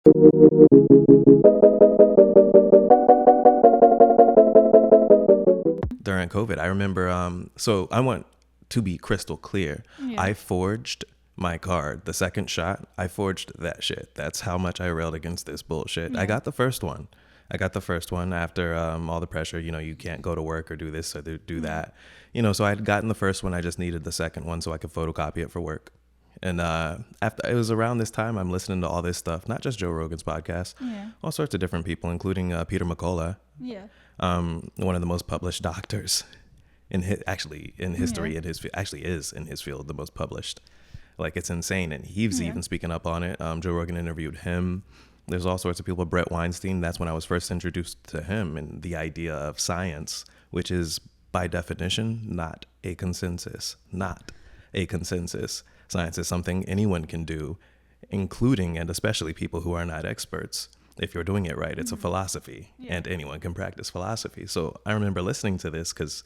During COVID, I remember, so I want to be crystal clear. Yeah. I forged my card. The second shot, I forged that shit. That's how much I railed against this bullshit. Yeah. I got the first one. After all the pressure, you can't go to work or do this or do that. So I'd gotten the first one. I just needed the second one so I could photocopy it for work. And after it was around this time, I'm listening to all this stuff, not just Joe Rogan's podcast, all sorts of different people, including Peter McCullough, one of the most published doctors in history. In his field, the most published. Like, it's insane. And he's even speaking up on it. Joe Rogan interviewed him. There's all sorts of people. Brett Weinstein, that's when I was first introduced to him and the idea of science, which is by definition not a consensus. Science is something anyone can do, including and especially people who are not experts. If you're doing it right, it's a philosophy, and anyone can practice philosophy. So I remember listening to this because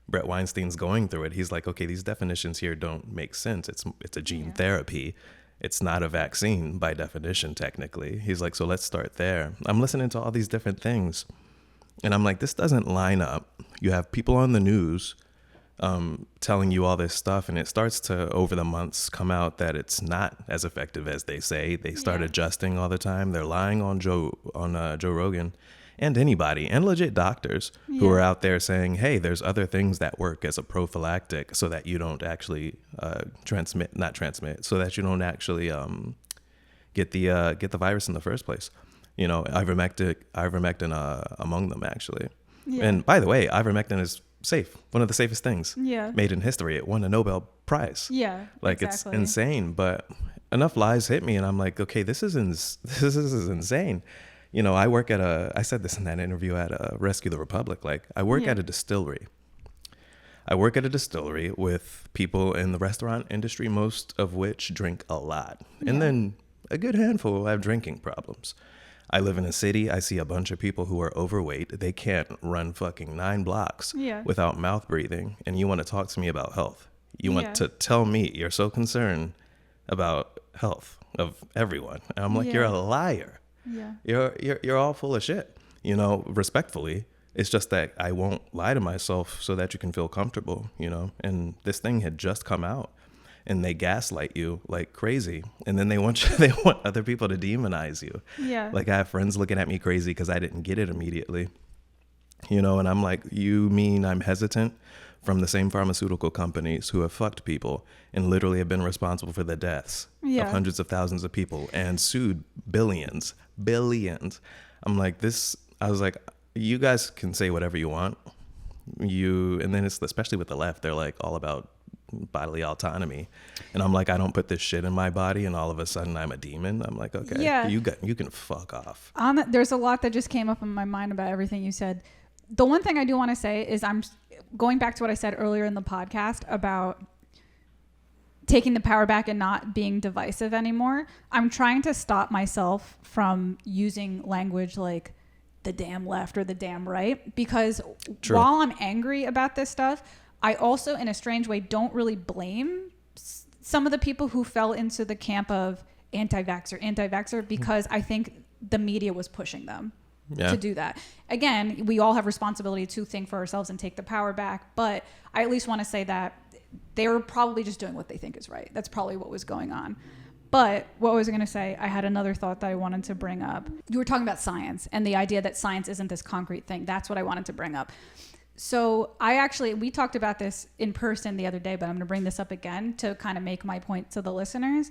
Brett Weinstein's going through it. He's like, okay, these definitions here don't make sense. It's a gene therapy. It's not a vaccine by definition, technically. He's like, so let's start there. I'm listening to all these different things, and I'm like, this doesn't line up. You have people on the news telling you all this stuff, and it starts to, over the months, come out that it's not as effective as they say. They start adjusting all the time. They're lying on Joe Rogan and anybody, and legit doctors who are out there saying, hey, there's other things that work as a prophylactic so that you don't actually so that you don't actually get the virus in the first place. Ivermectin among them, actually. And by the way, ivermectin is safe, one of the safest things made in history. It won a Nobel Prize. It's insane. But enough lies hit me, and I'm like, okay, this is insane. I said this in that interview at Rescue the Republic. Like, I work at a distillery. I work at a distillery with people in the restaurant industry, most of which drink a lot. And then a good handful have drinking problems. I live in a city. I see a bunch of people who are overweight. They can't run fucking 9 blocks without mouth breathing. And you want to talk to me about health. You want to tell me you're so concerned about health of everyone. And I'm like, you're a liar. You're all full of shit, respectfully. It's just that I won't lie to myself so that you can feel comfortable, and this thing had just come out and they gaslight you like crazy. And then they want other people to demonize you. Like, I have friends looking at me crazy because I didn't get it immediately, and I'm like, you mean I'm hesitant from the same pharmaceutical companies who have fucked people and literally have been responsible for the deaths of hundreds of thousands of people and sued billions. I'm like, I was like, you guys can say whatever you want. And then it's, especially with the left, they're like all about bodily autonomy. And I'm like, I don't put this shit in my body and all of a sudden I'm a demon. I'm like, okay, you can fuck off. There's a lot that just came up in my mind about everything you said. The one thing I do want to say is I'm going back to what I said earlier in the podcast about taking the power back and not being divisive anymore. I'm trying to stop myself from using language like the damn left or the damn right, because while I'm angry about this stuff, I also, in a strange way, don't really blame some of the people who fell into the camp of anti-vaxxer, because I think the media was pushing them to do that. Again, we all have responsibility to think for ourselves and take the power back, but I at least want to say that they were probably just doing what they think is right. That's probably what was going on. But what was I going to say? I had another thought that I wanted to bring up. You were talking about science and the idea that science isn't this concrete thing. That's what I wanted to bring up. So we talked about this in person the other day, but I'm going to bring this up again to kind of make my point to the listeners.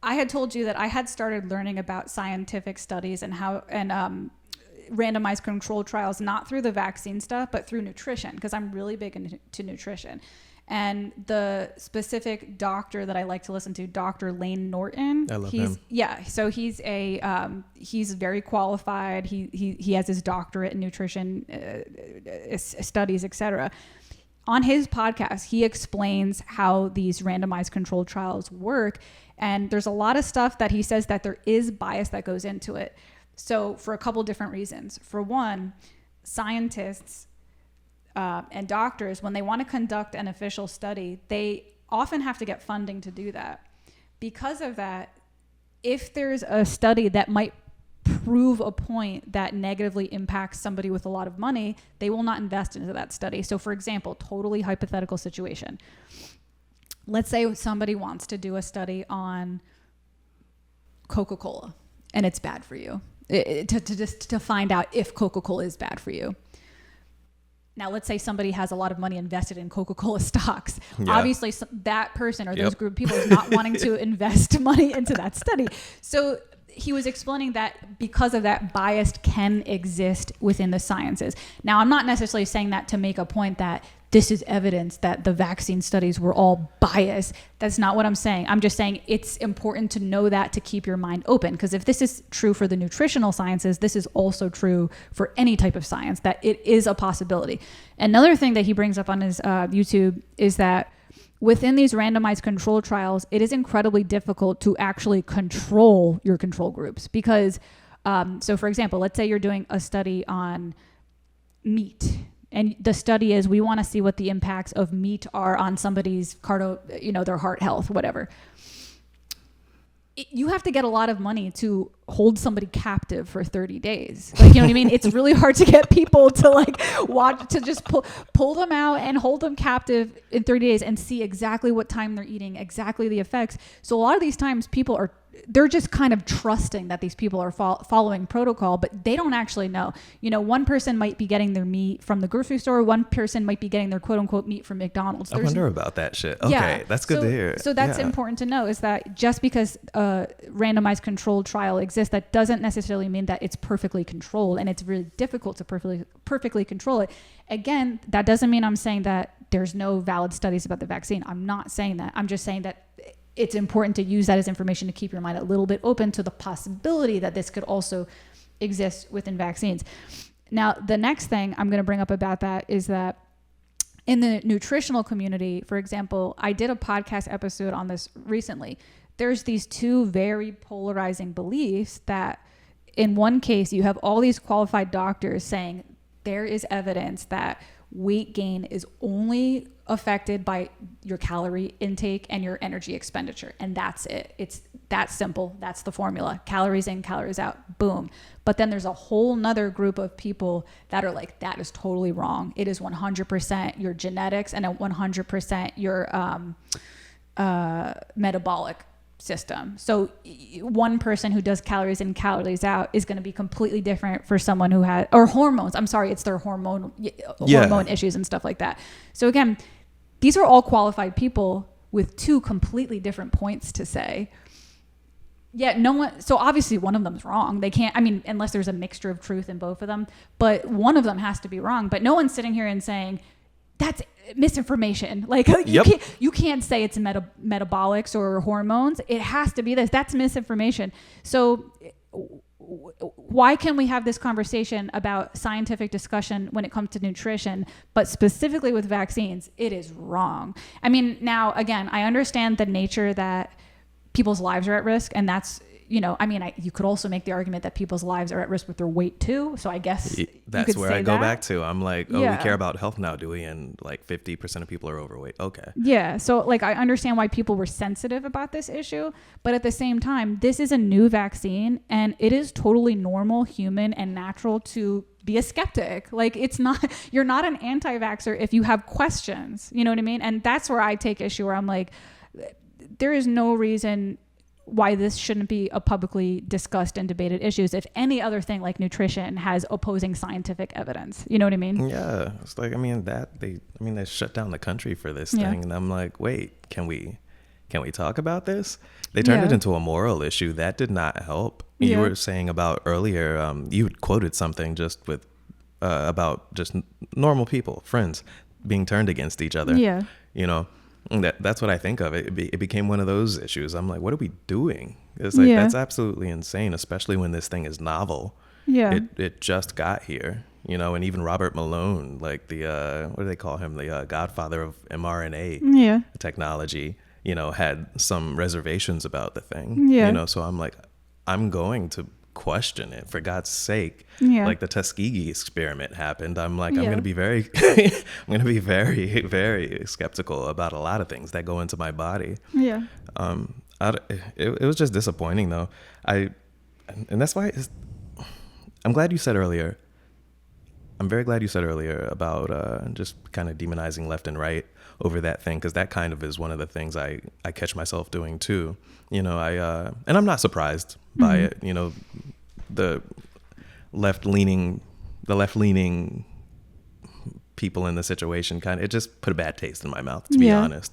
I had told you that I had started learning about scientific studies and randomized control trials, not through the vaccine stuff, but through nutrition, because I'm really big into nutrition. And the specific doctor that I like to listen to, Dr. Lane Norton. I love him. Yeah, so he's he's very qualified. He has his doctorate in nutrition studies, etc. On his podcast, he explains how these randomized controlled trials work. And there's a lot of stuff that he says that there is bias that goes into it. So for a couple different reasons. For one, scientists and doctors, when they want to conduct an official study, they often have to get funding to do that. Because of that, if there's a study that might prove a point that negatively impacts somebody with a lot of money, they will not invest into that study. So for example, totally hypothetical situation. Let's say somebody wants to do a study on Coca-Cola and it's bad for you, to find out if Coca-Cola is bad for you. Now, let's say somebody has a lot of money invested in Coca-Cola stocks. Yeah. Obviously, that person or those group of people is not wanting to invest money into that study. So he was explaining that because of that, bias can exist within the sciences. Now, I'm not necessarily saying that to make a point that this is evidence that the vaccine studies were all biased. That's not what I'm saying. I'm just saying it's important to know that, to keep your mind open. Because if this is true for the nutritional sciences, this is also true for any type of science, that it is a possibility. Another thing that he brings up on his YouTube is that within these randomized control trials, it is incredibly difficult to actually control your control groups. Because, so for example, let's say you're doing a study on meat. And the study is, we want to see what the impacts of meat are on somebody's their heart health, whatever. You have to get a lot of money to hold somebody captive for 30 days. Like, you know what I mean? It's really hard to get people to like watch, to just pull them out and hold them captive in 30 days and see exactly what time they're eating, exactly the effects. So a lot of these times they're just kind of trusting that these people are following protocol, but they don't actually know. You know, one person might be getting their meat from the grocery store. One person might be getting their quote unquote meat from McDonald's. I wonder about that shit. Okay, yeah, that's good to hear. So that's important to know, is that just because a randomized controlled trial exists, that doesn't necessarily mean that it's perfectly controlled, and it's really difficult to perfectly control it. Again, that doesn't mean I'm saying that there's no valid studies about the vaccine. I'm not saying that. I'm just saying that it's important to use that as information to keep your mind a little bit open to the possibility that this could also exist within vaccines. Now, the next thing I'm going to bring up about that is that in the nutritional community, for example, I did a podcast episode on this recently. There's these two very polarizing beliefs that in one case, you have all these qualified doctors saying there is evidence that weight gain is only affected by your calorie intake and your energy expenditure. And that's it. It's that simple. That's the formula. Calories in, calories out, boom. But then there's a whole nother group of people that are like, that is totally wrong. It is 100% your genetics and 100% your metabolic system. So one person who does calories in, calories out is going to be completely different for someone who has, or hormones. I'm sorry, it's their hormone issues and stuff like that. So again, these are all qualified people with two completely different points to say. Yet no one, so obviously one of them's wrong. They can't, I mean, unless there's a mixture of truth in both of them, but one of them has to be wrong. But no one's sitting here and saying, that's misinformation. Like you can't say it's metabolics or hormones. It has to be this. That's misinformation. So why can we have this conversation about scientific discussion when it comes to nutrition, but specifically with vaccines, it is wrong. I mean, now again, I understand the nature that people's lives are at risk, and that's, you know, I mean, you could also make the argument that people's lives are at risk with their weight too. So I guess that's where I go back to. I'm like, we care about health now, do we? And like 50% of people are overweight. Okay. Yeah. So like, I understand why people were sensitive about this issue, but at the same time, this is a new vaccine and it is totally normal, human, and natural to be a skeptic. Like, it's not, you're not an anti-vaxxer if you have questions, you know what I mean? And that's where I take issue, where I'm like, there is no reason why this shouldn't be a publicly discussed and debated issues if any other thing like nutrition has opposing scientific evidence. You know what I mean? Yeah. It's like, I mean, they shut down the country for this thing. And I'm like, wait, can we talk about this? They turned it into a moral issue. That did not help. You were saying about earlier, you had quoted something just with, about just normal people, friends being turned against each other. Yeah. You know? That's what I think of it. It became one of those issues. I'm like, what are we doing? It's like, that's absolutely insane, especially when this thing is novel. Yeah. It just got here, you know, and even Robert Malone, like the, what do they call him? The godfather of mRNA technology, you know, had some reservations about the thing, you know, so I'm like, I'm going to question it, for God's sake. Like the Tuskegee experiment happened. I'm like, I'm going to be very very, very skeptical about a lot of things that go into my body. It was just disappointing though. And that's why I'm glad you said earlier. I'm very glad you said earlier about just kind of demonizing left and right over that thing, because that kind of is one of the things I catch myself doing too. You know, and I'm not surprised by it. You know, the left leaning people in the situation it just put a bad taste in my mouth, to be honest.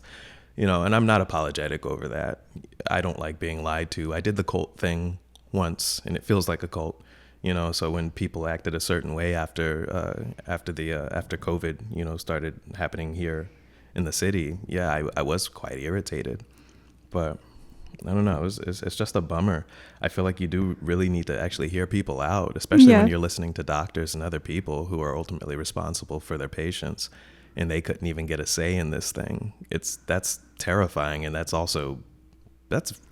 You know, and I'm not apologetic over that. I don't like being lied to. I did the cult thing once, and it feels like a cult. You know, so when people acted a certain way after COVID, you know, started happening here in the city, I was quite irritated. But I don't know, it's just a bummer. I feel like you do really need to actually hear people out, especially when you're listening to doctors and other people who are ultimately responsible for their patients, and they couldn't even get a say in this thing. That's terrifying, and that's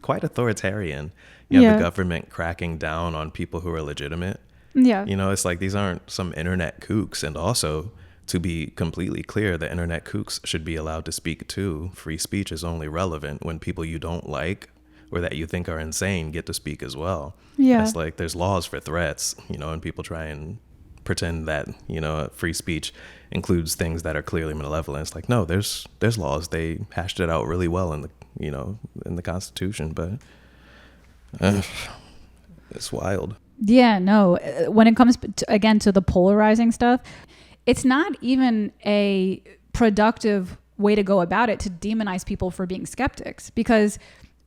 quite authoritarian. You have the government cracking down on people who are legitimate. Yeah. You know, it's like these aren't some internet kooks. And also, to be completely clear, the internet kooks should be allowed to speak too. Free speech is only relevant when people you don't like or that you think are insane get to speak as well. Yeah. It's like there's laws for threats, you know, and people try and pretend that, you know, free speech includes things that are clearly malevolent. It's like, no, there's laws. They hashed it out really well in the Constitution, but it's wild. Yeah, no. When it comes to the polarizing stuff, it's not even a productive way to go about it to demonize people for being skeptics, because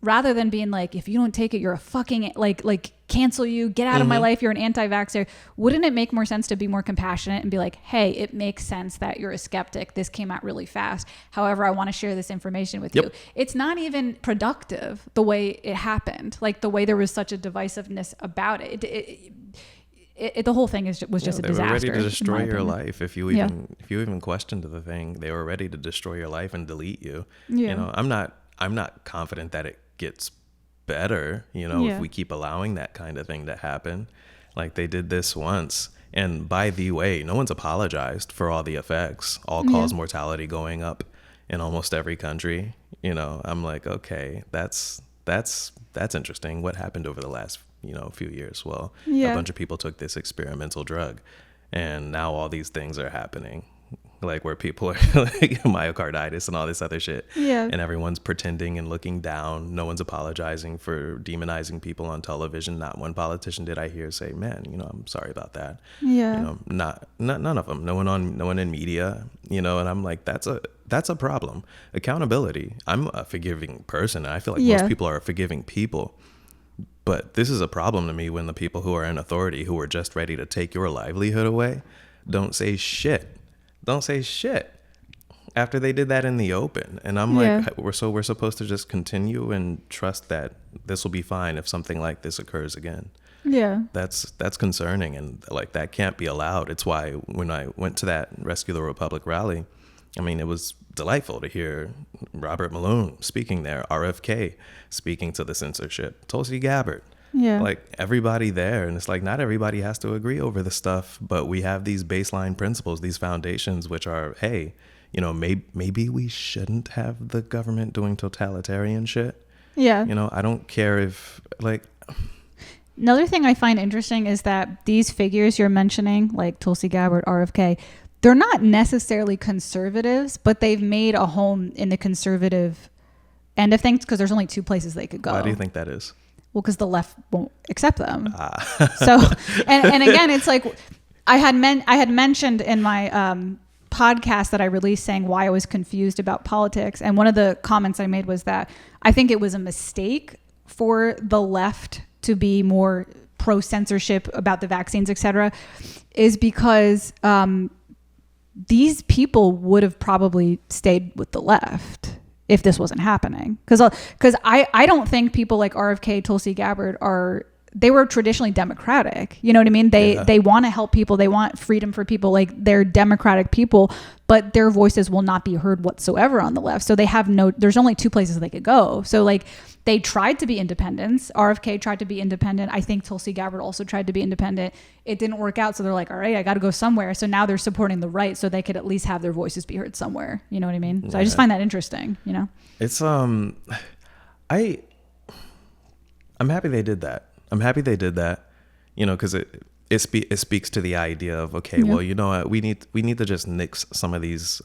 rather than being like, if you don't take it, you're a fucking like cancel you, get out of my life, you're an anti-vaxxer. Wouldn't it make more sense to be more compassionate and be like, hey, it makes sense that you're a skeptic. This came out really fast. However, I want to share this information with you. It's not even productive the way it happened, like the way there was such a divisiveness about it. The whole thing was just a disaster. They were ready to destroy your life if you even questioned the thing. They were ready to destroy your life and delete you. Yeah. You know, I'm not confident that it gets better, you know, if we keep allowing that kind of thing to happen. Like they did this once, and by the way, no one's apologized for all the effects, all-cause mortality going up in almost every country. You know, I'm like, okay, that's interesting. What happened over the last few years? Well, a bunch of people took this experimental drug, and now all these things are happening, like where people are like myocarditis and all this other shit. Yeah. And everyone's pretending and looking down. No one's apologizing for demonizing people on television. Not one politician did I hear say, man, I'm sorry about that. Yeah. Not none of them. No one in media, and I'm like, that's a problem. Accountability. I'm a forgiving person, and I feel like most people are forgiving people. But this is a problem to me when the people who are in authority, who are just ready to take your livelihood away, don't say shit. Don't say shit after they did that in the open. And I'm like, we're supposed to just continue and trust that this will be fine if something like this occurs again. Yeah. That's concerning, and like that can't be allowed. It's why when I went to that Rescue the Republic rally, I mean, it was delightful to hear Robert Malone speaking there, RFK speaking to the censorship, Tulsi Gabbard. Yeah. Like everybody there. And it's like, not everybody has to agree over the stuff, but we have these baseline principles, these foundations, which are, hey, maybe we shouldn't have the government doing totalitarian shit. Yeah. I don't care if Another thing I find interesting is that these figures you're mentioning, like Tulsi Gabbard, RFK, they're not necessarily conservatives, but they've made a home in the conservative end of things because there's only two places they could go. Why do you think that is? Well, because the left won't accept them. So, and again, it's like I had mentioned in my podcast that I released saying why I was confused about politics. And one of the comments I made was that I think it was a mistake for the left to be more pro-censorship about the vaccines, et cetera, is because these people would have probably stayed with the left if this wasn't happening. Because I don't think people like RFK, Tulsi Gabbard they were traditionally Democratic. You know what I mean? They want to help people. They want freedom for people. Like they're Democratic people, but their voices will not be heard whatsoever on the left. So there's only two places they could go. So like they tried to be independents. RFK tried to be independent. I think Tulsi Gabbard also tried to be independent. It didn't work out. So they're like, all right, I got to go somewhere. So now they're supporting the right so they could at least have their voices be heard somewhere. You know what I mean? So I just find that interesting, It's, I'm happy they did that. Because it speaks to the idea of, okay, well, you know what, we need to just nix some of these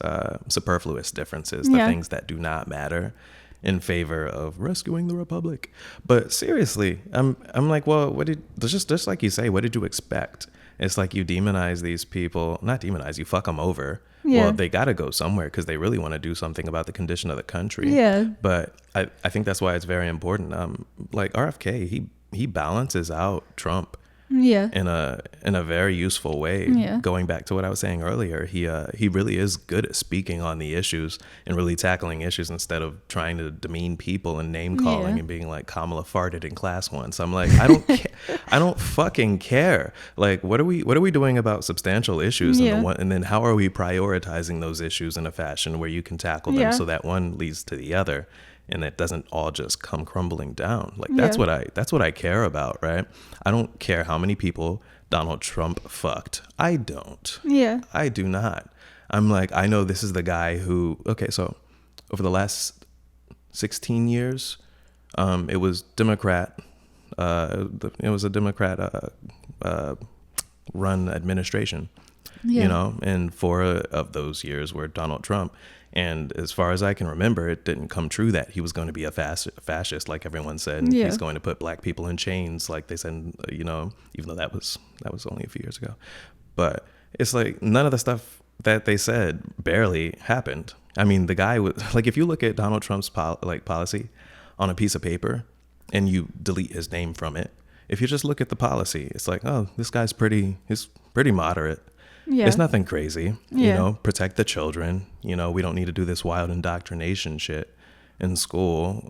superfluous differences, the things that do not matter, in favor of rescuing the republic. But seriously, I'm like, well, just like you say, what did you expect? It's like you demonize these people, not demonize, you fuck them over. Yeah. Well, they got to go somewhere because they really want to do something about the condition of the country. Yeah. But I think that's why it's very important. Like RFK, he balances out Trump. Yeah. In a very useful way. Yeah. Going back to what I was saying earlier, he really is good at speaking on the issues and really tackling issues instead of trying to demean people and name calling and being like, Kamala farted in class once. I'm like, I don't I don't fucking care. Like, what are we doing about substantial issues? And then how are we prioritizing those issues in a fashion where you can tackle them so that one leads to the other? And it doesn't all just come crumbling down. Like that's what I care about, right? I don't care how many people Donald Trump fucked. I don't. Yeah. I do not. I'm like, I know this is the guy who, okay, so over the last 16 years, it was Democrat. It was a Democrat run administration, and 4 of those years were Donald Trump. And as far as I can remember, it didn't come true that he was going to be a fascist, like everyone said. Yeah. He's going to put black people in chains, like they said, even though that was only a few years ago. But it's like none of the stuff that they said barely happened. I mean, the guy was like, if you look at Donald Trump's policy on a piece of paper and you delete his name from it, if you just look at the policy, it's like, oh, this guy's he's pretty moderate. Yeah. It's nothing crazy, protect the children. We don't need to do this wild indoctrination shit in school.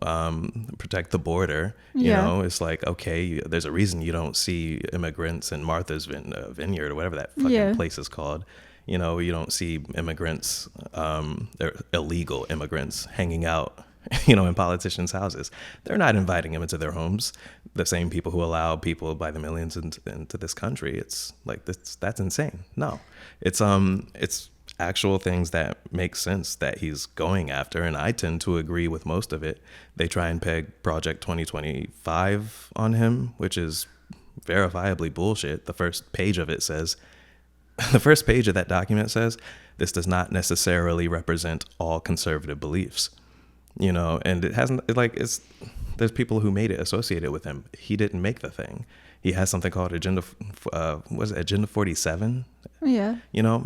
Protect the border. It's like, okay, there's a reason you don't see immigrants in Martha's Vineyard or whatever that fucking place is called. You don't see immigrants, illegal immigrants hanging out, in politicians' houses. They're not inviting them into their homes. The same people who allow people by the millions into this country. It's like, that's insane. No, it's actual things that make sense that he's going after. And I tend to agree with most of it. They try and peg Project 2025 on him, which is verifiably bullshit. The first page of that document says, this does not necessarily represent all conservative beliefs. And it hasn't, there's people who made it associated with him. He didn't make the thing. He has something called Agenda 47? Yeah.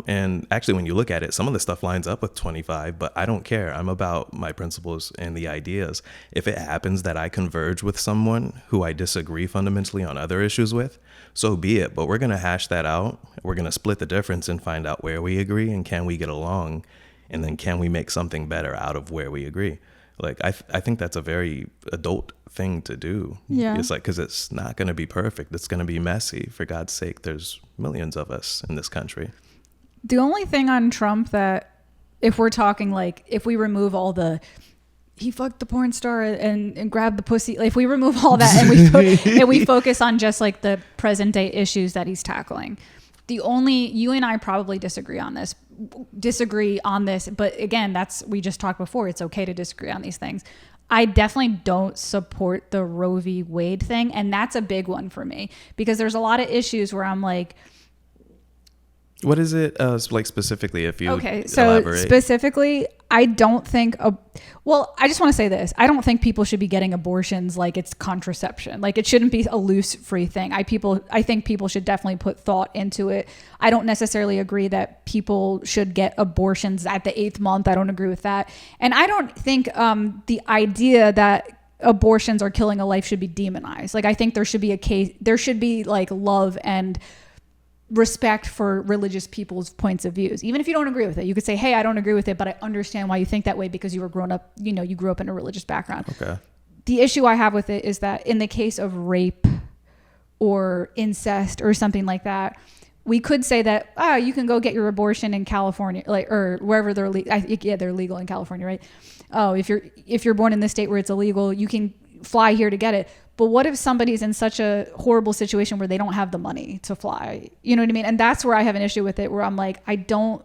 And actually when you look at it, some of the stuff lines up with 25, but I don't care. I'm about my principles and the ideas. If it happens that I converge with someone who I disagree fundamentally on other issues with, so be it. But we're going to hash that out. We're going to split the difference and find out where we agree and can we get along? And then can we make something better out of where we agree? Like, I think that's a very adult thing to do. Yeah. It's like, because it's not going to be perfect. It's going to be messy. For God's sake, there's millions of us in this country. The only thing on Trump that, if we're talking like, if we remove all the, he fucked the porn star and grabbed the pussy, like if we remove all that and we focus on just like the present day issues that he's tackling. You and I probably disagree on this, but again, we just talked before, it's okay to disagree on these things. I definitely don't support the Roe v. Wade thing. And that's a big one for me because there's a lot of issues where I'm like, what is it like specifically if you elaborate? Specifically, I don't think I just want to say this. I don't think people should be getting abortions like it's contraception. Like it shouldn't be a loose free thing. I think people should definitely put thought into it. I don't necessarily agree that people should get abortions at the 8th month. I don't agree with that. And I don't think the idea that abortions are killing a life should be demonized. Like I think there should be like love and respect for religious people's points of views. Even if you don't agree with it, you could say, hey, I don't agree with it, but I understand why you think that way because you were you grew up in a religious background. Okay. The issue I have with it is that in the case of rape or incest or something like that, we could say that, you can go get your abortion in California, or wherever they're legal. They're legal in California, right? Oh, if you're born in this state where it's illegal, you can fly here to get it. But what if somebody's in such a horrible situation where they don't have the money to fly? You know what I mean? And that's where I have an issue with it, where I'm like, I don't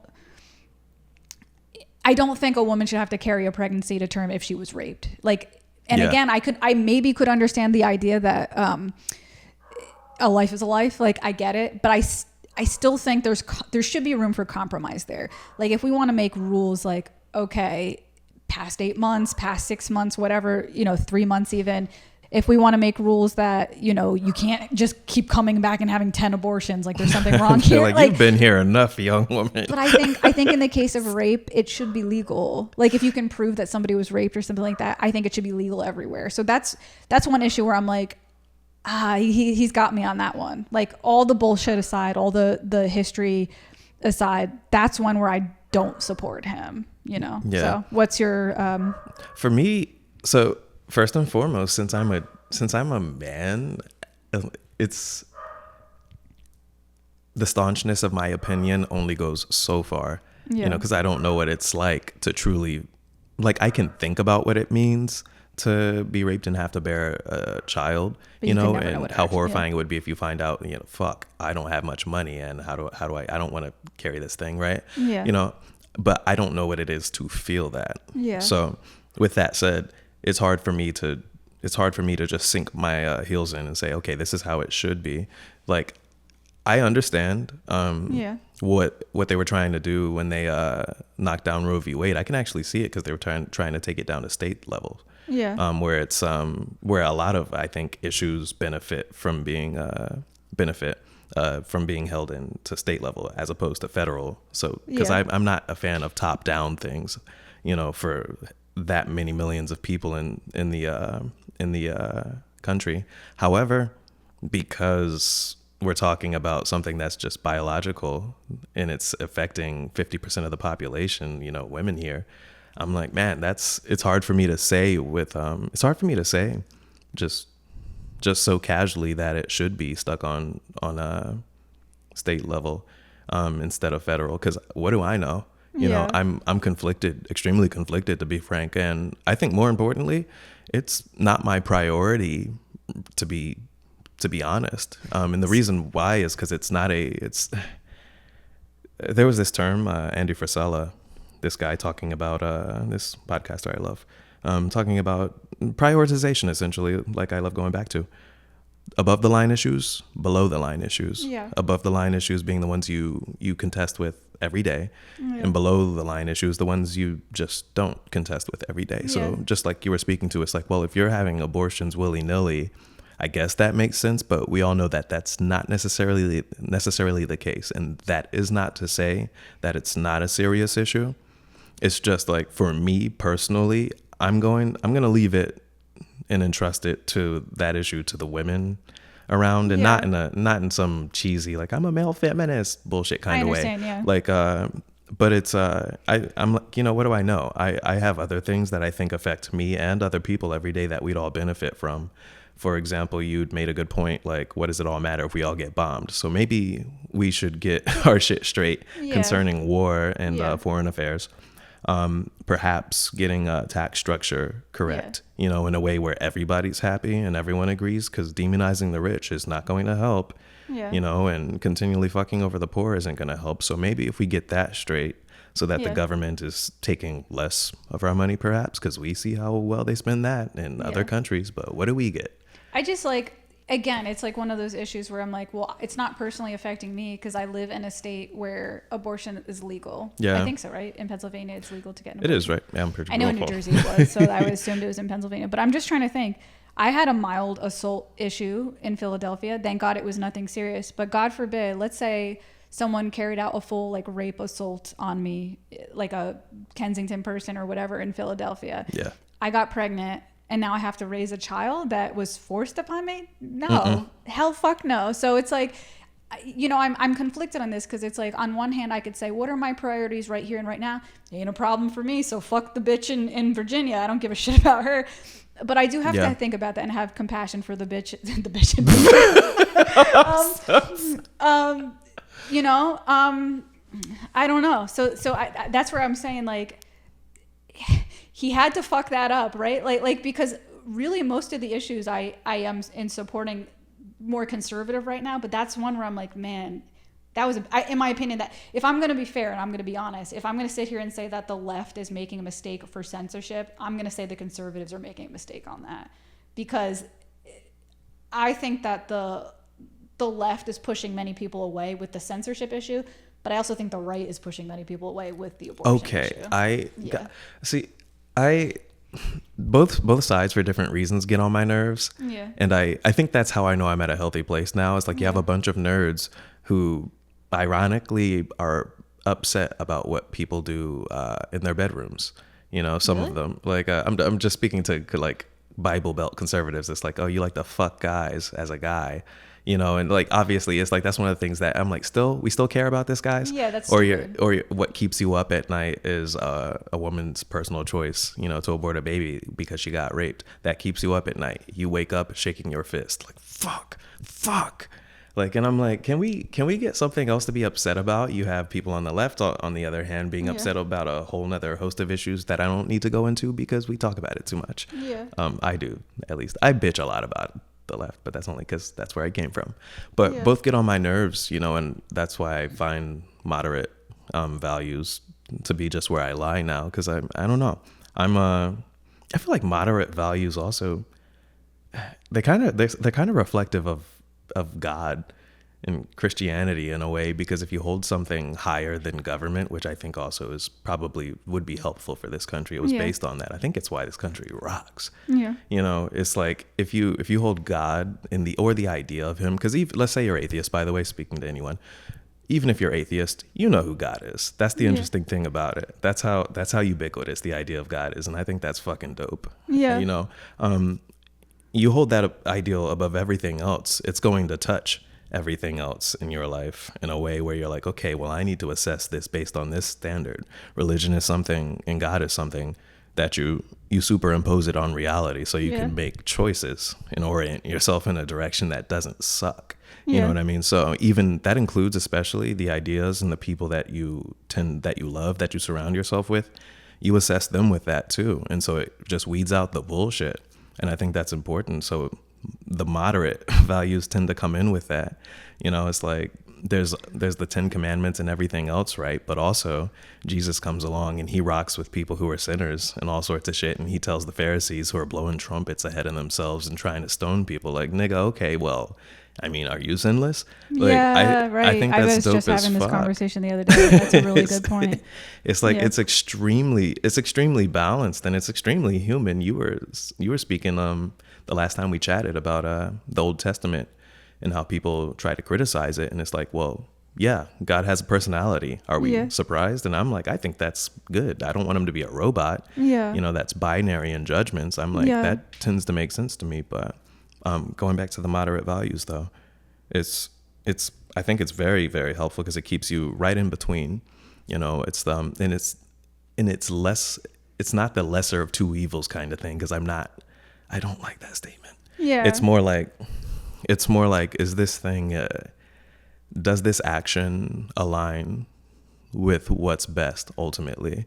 think a woman should have to carry a pregnancy to term if she was raped. Like, And again, I maybe could understand the idea that a life is a life. Like, I get it, but I still think there should be room for compromise there. Like, if we want to make rules like, okay, past 8 months, past 6 months, whatever, 3 months even, if we want to make rules that, you can't just keep coming back and having 10 abortions, like there's something wrong here. Like, you've been here enough, young woman. But I think in the case of rape, it should be legal. Like, if you can prove that somebody was raped or something like that, I think it should be legal everywhere. So that's one issue where I'm like, he's got me on that one. Like, all the bullshit aside, all the history aside, that's one where I don't support him, Yeah. So what's your for me, so first and foremost, since I'm a man, it's the staunchness of my opinion only goes so far, because I don't know what it's like to truly, like, I can think about what it means to be raped and have to bear a child, and how horrifying it would be if you find out, fuck, I don't have much money, and how do I don't want to carry this thing, right? Yeah. But I don't know what it is to feel that. Yeah. So with that said, it's hard for me to just sink my heels in and say, okay, this is how it should be. Like, I understand what they were trying to do when they knocked down Roe v. Wade. I can actually see it because they were trying to take it down to state level. Yeah. Where it's where a lot of, I think, issues benefit from being held into state level as opposed to federal. So because I'm not a fan of top down things, for that many millions of people in the country. However, because we're talking about something that's just biological and it's affecting 50% of the population, women here, I'm like, man, it's hard for me to say just so casually that it should be stuck on a state level instead of federal, because what do I know? I'm conflicted, extremely conflicted, to be frank. And I think more importantly, it's not my priority to be honest. And the reason why is because there was this term, Andy Frisella, this guy talking about, this podcaster I love, talking about prioritization, essentially, like I love going back to. Above the line issues, below the line issues. Yeah. Above the line issues being the ones you contest with every day, and below the line issues, the ones you just don't contest with every day. So just like you were speaking to, it's like, well, if you're having abortions willy-nilly, I guess that makes sense, but we all know that that's not necessarily the case. And that is not to say that it's not a serious issue. It's just like, for me personally, I'm going to leave it and entrust it to that issue to the women around, and not in some cheesy, like, I'm a male feminist bullshit kind of way. Yeah. Like, but it's I'm like, what do I know? I have other things that I think affect me and other people every day that we'd all benefit from. For example, you'd made a good point, like, what does it all matter if we all get bombed? So maybe we should get our shit straight concerning war and foreign affairs. Perhaps getting a tax structure correct, in a way where everybody's happy and everyone agrees, because demonizing the rich is not going to help, and continually fucking over the poor isn't going to help. So maybe if we get that straight, so that the government is taking less of our money, perhaps, because we see how well they spend that in other countries. But what do we get? I just again, it's like one of those issues where I'm like, well, it's not personally affecting me because I live in a state where abortion is legal. Yeah. I think so, right? In Pennsylvania, it's legal to get an abortion. It is, right? Yeah, I'm pretty I know in New Jersey it was, so I assumed it was in Pennsylvania. But I'm just trying to think. I had a mild assault issue in Philadelphia. Thank God it was nothing serious. But God forbid, let's say someone carried out a full rape assault on me, like a Kensington person or whatever in Philadelphia. Yeah. I got pregnant. And now I have to raise a child that was forced upon me? No. Hell fuck no. So it's like, I'm conflicted on this, because it's like, on one hand, I could say, what are my priorities right here and right now? Ain't a problem for me. So fuck the bitch in Virginia. I don't give a shit about her. But I do have to think about that and have compassion for the bitch. The bitch. I don't know. So that's where I'm saying, like, he had to fuck that up, right? Like because really most of the issues I am in supporting more conservative right now, but that's one where I'm like, man, in my opinion, that if I'm going to be fair and I'm going to be honest, if I'm going to sit here and say that the left is making a mistake for censorship, I'm going to say the conservatives are making a mistake on that, because I think that the left is pushing many people away with the censorship issue, but I also think the right is pushing many people away with the abortion issue. Both sides for different reasons get on my nerves. Yeah. And I think that's how I know I'm at a healthy place now. It's like you have a bunch of nerds who ironically are upset about what people do in their bedrooms. You know, some of them, like I'm just speaking to like Bible Belt conservatives. It's like, oh, you like to fuck guys as a guy, you know, and like obviously it's like that's one of the things that I'm like, we still care about this, guys. Yeah, that's or what keeps you up at night is a woman's personal choice, you know, to abort a baby because she got raped. That keeps you up at night. You wake up shaking your fist like fuck. Like, and I'm like, can we get something else to be upset about? You have people on the left, on the other hand, being upset about a whole nother host of issues that I don't need to go into because we talk about it too much. Yeah. I do, at least. I bitch a lot about the left, but that's only because that's where I came from. But both get on my nerves, you know, and that's why I find moderate values to be just where I lie now, because I don't know. I feel like moderate values also, they're kind of reflective of God and Christianity in a way, because if you hold something higher than government, which I think also is probably would be helpful for this country, it was based on that. I think it's why this country rocks. Yeah. You know, it's like if you hold God in the idea of him, because let's say you're atheist, by the way, speaking to anyone, even if you're atheist, you know who God is. That's the interesting thing about it. That's how ubiquitous the idea of God is, and I think that's fucking dope. Yeah. You know, you hold that ideal above everything else, it's going to touch everything else in your life in a way where you're like, okay, well, I need to assess this based on this standard. Religion is something and God is something that you superimpose it on reality so you can make choices and orient yourself in a direction that doesn't suck. You know what I mean? So even that includes especially the ideas and the people that you love, that you surround yourself with. You assess them with that too. And so it just weeds out the bullshit. And I think that's important. So the moderate values tend to come in with that. You know, it's like there's the 10 Commandments and everything else, right? But also Jesus comes along and he rocks with people who are sinners and all sorts of shit. And he tells the Pharisees who are blowing trumpets ahead of themselves and trying to stone people like, nigga, okay, well, I mean, are you sinless? Like, right. I think that's dope as fuck. I was just having this conversation the other day. That's a really good point. It's like it's extremely balanced and it's extremely human. You were speaking the last time we chatted about the Old Testament and how people try to criticize it, and it's like, well, yeah, God has a personality. Are we surprised? And I'm like, I think that's good. I don't want him to be a robot. Yeah, you know, that's binary in judgments. I'm like, that tends to make sense to me, but. Going back to the moderate values though, I think it's very, very helpful because it keeps you right in between, you know, it's not the lesser of two evils kind of thing. Cause I don't like that statement. Yeah. It's more like, is this thing, does this action align with what's best ultimately?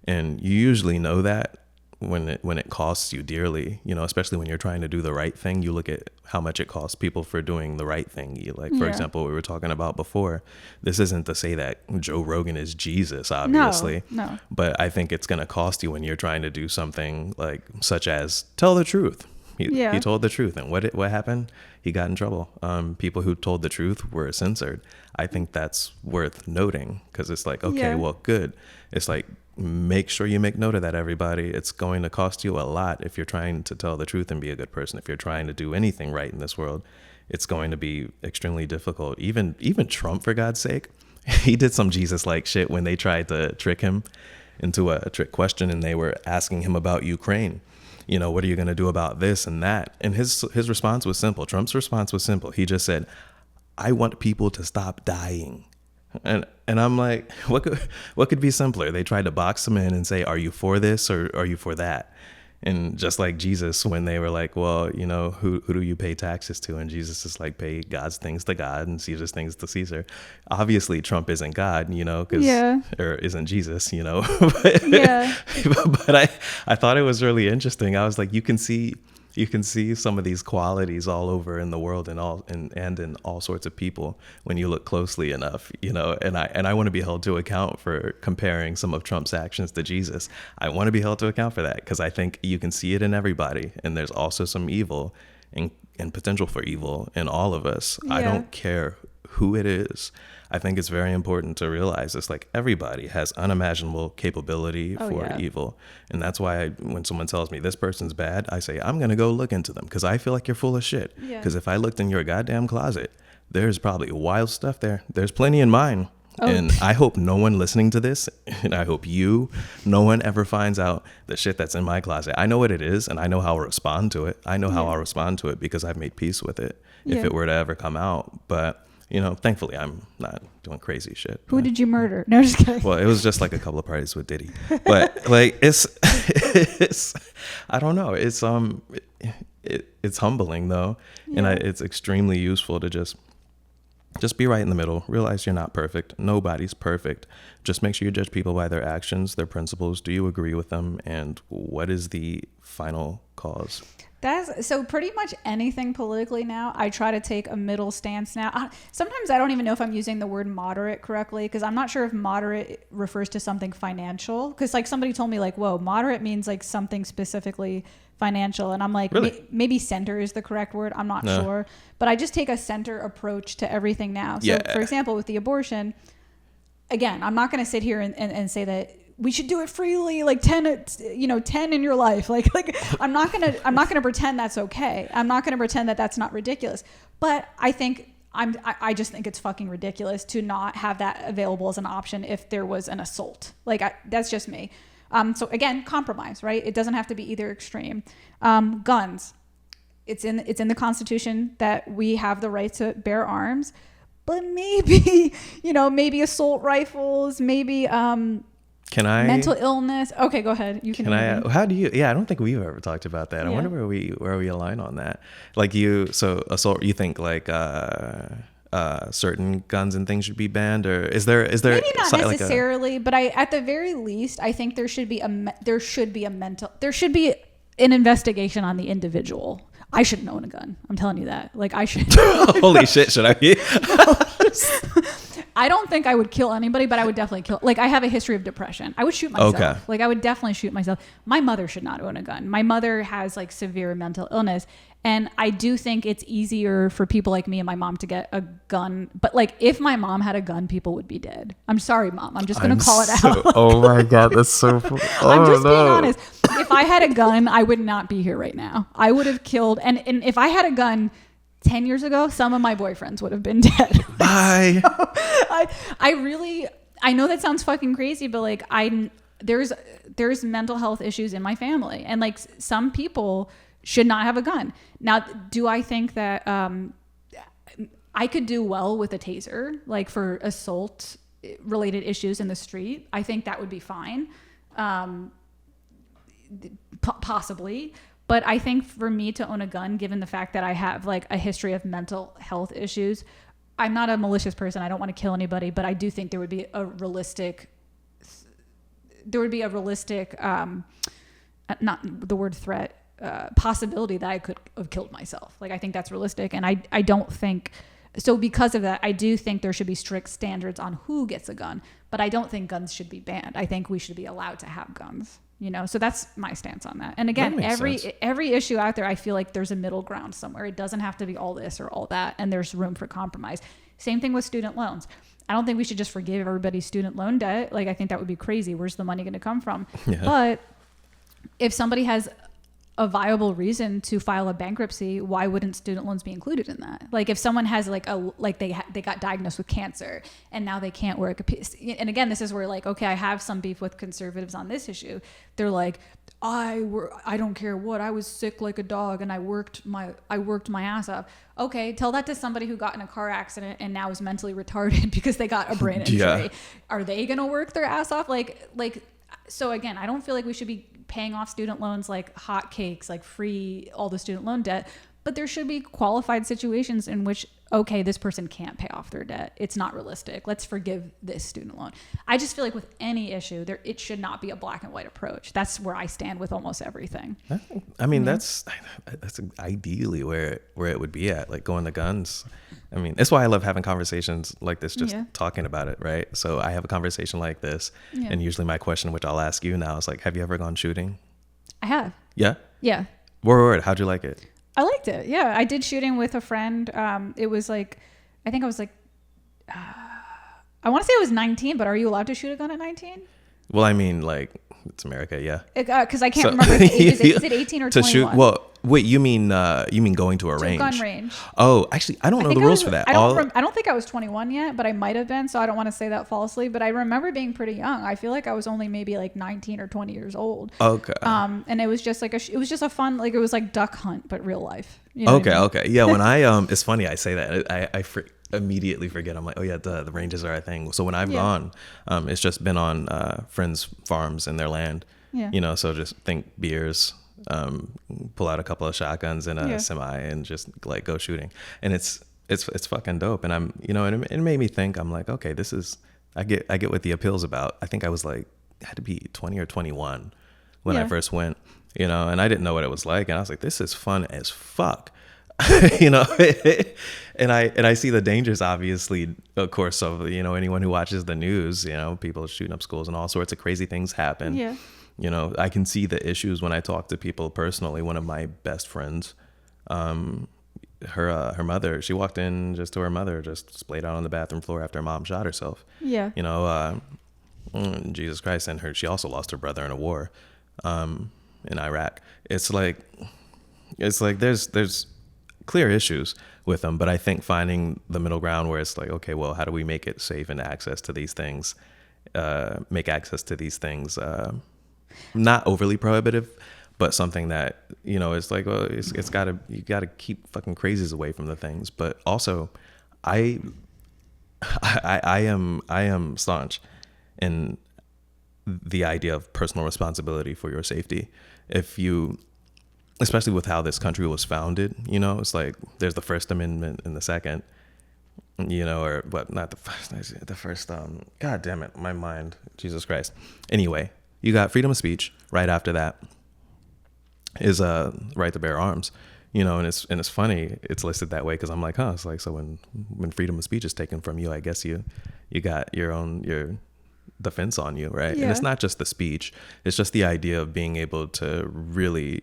And you usually know that when it costs you dearly, you know, especially when you're trying to do the right thing. You look at how much it costs people for doing the right thing. Like, for example, we were talking about before, this isn't to say that Joe Rogan is Jesus, obviously. No. But I think it's going to cost you when you're trying to do something like such as tell the truth. He told the truth. And what happened? He got in trouble. People who told the truth were censored. I think that's worth noting because it's like, okay, well, good. It's like, make sure you make note of that, everybody. It's going to cost you a lot if you're trying to tell the truth and be a good person. If you're trying to do anything right in this world, it's going to be extremely difficult. Even Trump, for God's sake, he did some Jesus-like shit when they tried to trick him into a trick question and they were asking him about Ukraine. You know, what are you going to do about this and that? And his response was simple. Trump's response was simple. He just said, I want people to stop dying. And I'm like, what could be simpler? They tried to box him in and say, are you for this or are you for that? And just like Jesus, when they were like, well, you know, who do you pay taxes to? And Jesus is like, pay God's things to God and Caesar's things to Caesar. Obviously, Trump isn't God, you know, or isn't Jesus, you know. But I thought it was really interesting. I was like, you can see You can see some of these qualities all over in the world and in all sorts of people when you look closely enough, you know, and I want to be held to account for comparing some of Trump's actions to Jesus. I want to be held to account for that because I think you can see it in everybody, and there's also some evil and potential for evil in all of us. Yeah. I don't care who it is. I think it's very important to realize this, like everybody has unimaginable capability for evil. And that's why when someone tells me this person's bad, I say, I'm going to go look into them because I feel like you're full of shit. Because if I looked in your goddamn closet, there's probably wild stuff there. There's plenty in mine. Oh. And I hope no one listening to this, and I hope no one ever finds out the shit that's in my closet. I know what it is, and I know how I'll respond to it. I know how I'll respond to it because I've made peace with it if it were to ever come out. But you know, thankfully, I'm not doing crazy shit. Who did you murder? No, just kidding. Well, it was just like a couple of parties with Diddy, but like it's I don't know. It's it's humbling though, and it's extremely useful to just be right in the middle. Realize you're not perfect. Nobody's perfect. Just make sure you judge people by their actions, their principles. Do you agree with them? And what is the final cause? That's so pretty much anything politically now. I try to take a middle stance now. Sometimes I don't even know if I'm using the word moderate correctly because I'm not sure if moderate refers to something financial. Because like somebody told me like, whoa, moderate means like something specifically financial. And I'm like, really? Maybe center is the correct word. I'm not sure. But I just take a center approach to everything now. So for example, with the abortion, again, I'm not going to sit here and say that we should do it freely, like 10 in your life. Like I'm not going to pretend that's okay. I'm not going to pretend that that's not ridiculous. But I think I just think it's fucking ridiculous to not have that available as an option if there was an assault. Like that's just me. So again, compromise, right? It doesn't have to be either extreme. Guns. It's in the Constitution that we have the right to bear arms, but maybe assault rifles, maybe, mental illness. Okay, go ahead. You can. How do you? Yeah, I don't think we've ever talked about that. I wonder where we align on that. Like assault. You think like certain guns and things should be banned, or is there? Maybe not necessarily, but at the very least, I think there should be an investigation on the individual. I shouldn't own a gun. I'm telling you that. Like I should. Holy shit! Should I be? I don't think I would kill anybody, but I would definitely kill. Like I have a history of depression. I would shoot myself. Okay. Like I would definitely shoot myself. My mother should not own a gun. My mother has like severe mental illness, and I do think it's easier for people like me and my mom to get a gun. But like if my mom had a gun, people would be dead. I'm sorry, Mom. I'm just gonna call it out. Oh my God, that's so. I'm just being honest. If I had a gun, I would not be here right now. I would have killed. And if I had a gun 10 years ago, some of my boyfriends would have been dead. Bye. So, I know that sounds fucking crazy, but like there's mental health issues in my family, and like some people should not have a gun. Now, do I think that I could do well with a taser, like for assault related issues in the street? I think that would be fine. Possibly. But I think for me to own a gun, given the fact that I have like a history of mental health issues, I'm not a malicious person. I don't want to kill anybody, but I do think there would be a realistic, not the word threat, possibility that I could have killed myself. Like I think that's realistic. And I don't think, so because of that, I do think there should be strict standards on who gets a gun, but I don't think guns should be banned. I think we should be allowed to have guns. So that's my stance on that. And again, every issue out there, I feel like there's a middle ground somewhere. It doesn't have to be all this or all that. And there's room for compromise. Same thing with student loans. I don't think we should just forgive everybody's student loan debt. Like, I think that would be crazy. Where's the money going to come from? Yeah. But if somebody has a viable reason to file a bankruptcy, why wouldn't student loans be included in that? Like if someone has they got diagnosed with cancer and now they can't work. And again, this is where like, okay, I have some beef with conservatives on this issue. They're like, I don't care what, I was sick like a dog and I worked my ass off. Okay, tell that to somebody who got in a car accident and now is mentally retarded because they got a brain injury. Yeah. Are they gonna work their ass off? So again, I don't feel like we should be paying off student loans like hotcakes, like free all the student loan debt, but there should be qualified situations in which okay, this person can't pay off their debt. It's not realistic. Let's forgive this student loan. I just feel like with any issue, it should not be a black and white approach. That's where I stand with almost everything. I mean, that's ideally where it would be at, like going to guns. I mean, that's why I love having conversations like this, just talking about it, right? So I have a conversation like this, and usually my question, which I'll ask you now, is like, have you ever gone shooting? I have. Yeah? Yeah. Word. How'd you like it? I liked it. Yeah. I did shooting with a friend. It was like, I think I was like, I want to say I was 19, but are you allowed to shoot a gun at 19? Well, I mean, like, it's America, yeah. Because I can't remember the age. Is it 18 or 21? To shoot? Well, wait, you mean going to a range? Gun range. Oh, actually, I don't know the rules for that. I don't think I was 21 yet, but I might have been, so I don't want to say that falsely. But I remember being pretty young. I feel like I was only maybe like 19 or 20 years old. Okay. And it was just like it was just a fun, like, it was like duck hunt, but real life. You know okay. what I mean? Okay. Yeah. When it's funny I say that. I immediately forget. I'm like, oh yeah, the ranges are a thing. So when I've gone, it's just been on friends' farms in their land. Yeah. You know, so just think beers, pull out a couple of shotguns and a semi, and just like go shooting. And it's fucking dope. And I'm, you know, and it made me think. I'm like, okay, this is. I get what the appeal's about. I think I was like, had to be 20 or 21 when I first went. You know, and I didn't know what it was like, and I was like, this is fun as fuck. You know, and I see the dangers, obviously, of course, of, you know, anyone who watches the news. You know, people shooting up schools and all sorts of crazy things happen. Yeah. You know, I can see the issues when I talk to people personally. One of my best friends, her mother, she walked in just to her mother, just splayed out on the bathroom floor after her mom shot herself. Yeah. You know, Jesus Christ, and she also lost her brother in a war, in Iraq. It's like there's clear issues with them, but I think finding the middle ground where it's like, okay, well, how do we make it safe and access to these things, not overly prohibitive, but something that, you know, it's like, well, you gotta keep fucking crazies away from the things. But also, I am staunch in the idea of personal responsibility for your safety. Especially with how this country was founded, you know, it's like there's the First Amendment and the Second, you know, or what? Not the first. The first. God damn it, my mind. Jesus Christ. Anyway, you got freedom of speech. Right after that is right to bear arms. You know, and it's funny it's listed that way because I'm like, huh. It's like, so when freedom of speech is taken from you, I guess you got your defense on you, right? Yeah. And it's not just the speech; it's just the idea of being able to really.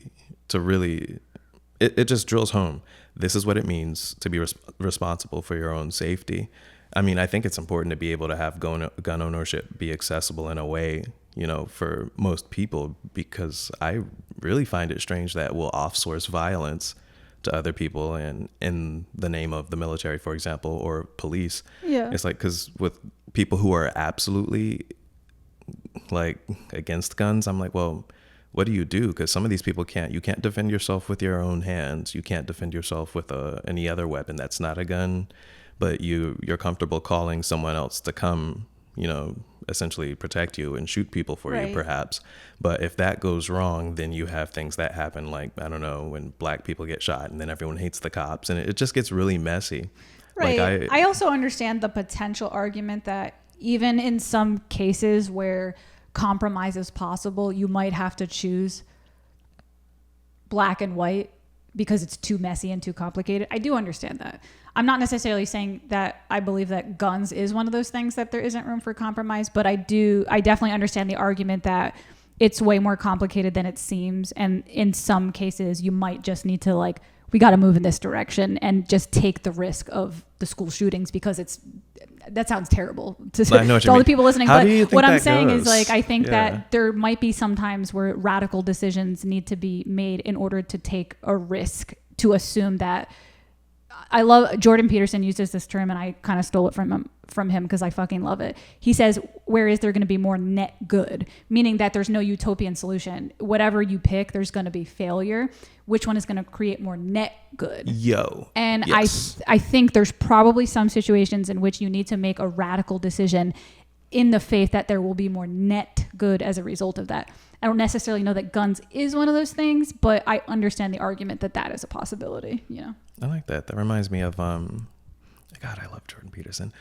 It just drills home. This is what it means to be responsible for your own safety. I mean, I think it's important to be able to have gun ownership be accessible in a way, you know, for most people, because I really find it strange that we'll off-source violence to other people and in the name of the military, for example, or police. Yeah. It's like, because with people who are absolutely like against guns, I'm like, well, what do you do? Because some of these people you can't defend yourself with your own hands. You can't defend yourself with any other weapon that's not a gun, but you're comfortable calling someone else to come, you know, essentially protect you and shoot people for you, perhaps. But if that goes wrong, then you have things that happen, like, I don't know, when black people get shot and then everyone hates the cops, and it just gets really messy. Right. Like I also understand the potential argument that even in some cases where compromise is possible, you might have to choose black and white because it's too messy and too complicated. I do understand that. I'm not necessarily saying that I believe that guns is one of those things that there isn't room for compromise, but I definitely understand the argument that it's way more complicated than it seems. And in some cases you might just need to, like, we got to move in this direction and just take the risk of the school shootings, because that sounds terrible to all the people listening. But what I'm saying is, like, I think that there might be some times where radical decisions need to be made in order to take a risk, to assume that. I love Jordan Peterson uses this term, and I kind of stole it from him because I fucking love it. He says, where is there going to be more net good? Meaning that there's no utopian solution. Whatever you pick, there's going to be failure. Which one is going to create more net good? And yes. I think there's probably some situations in which you need to make a radical decision in the faith that there will be more net good as a result of that. I don't necessarily know that guns is one of those things, but I understand the argument that is a possibility, you know? I like that. That reminds me of God, I love Jordan Peterson.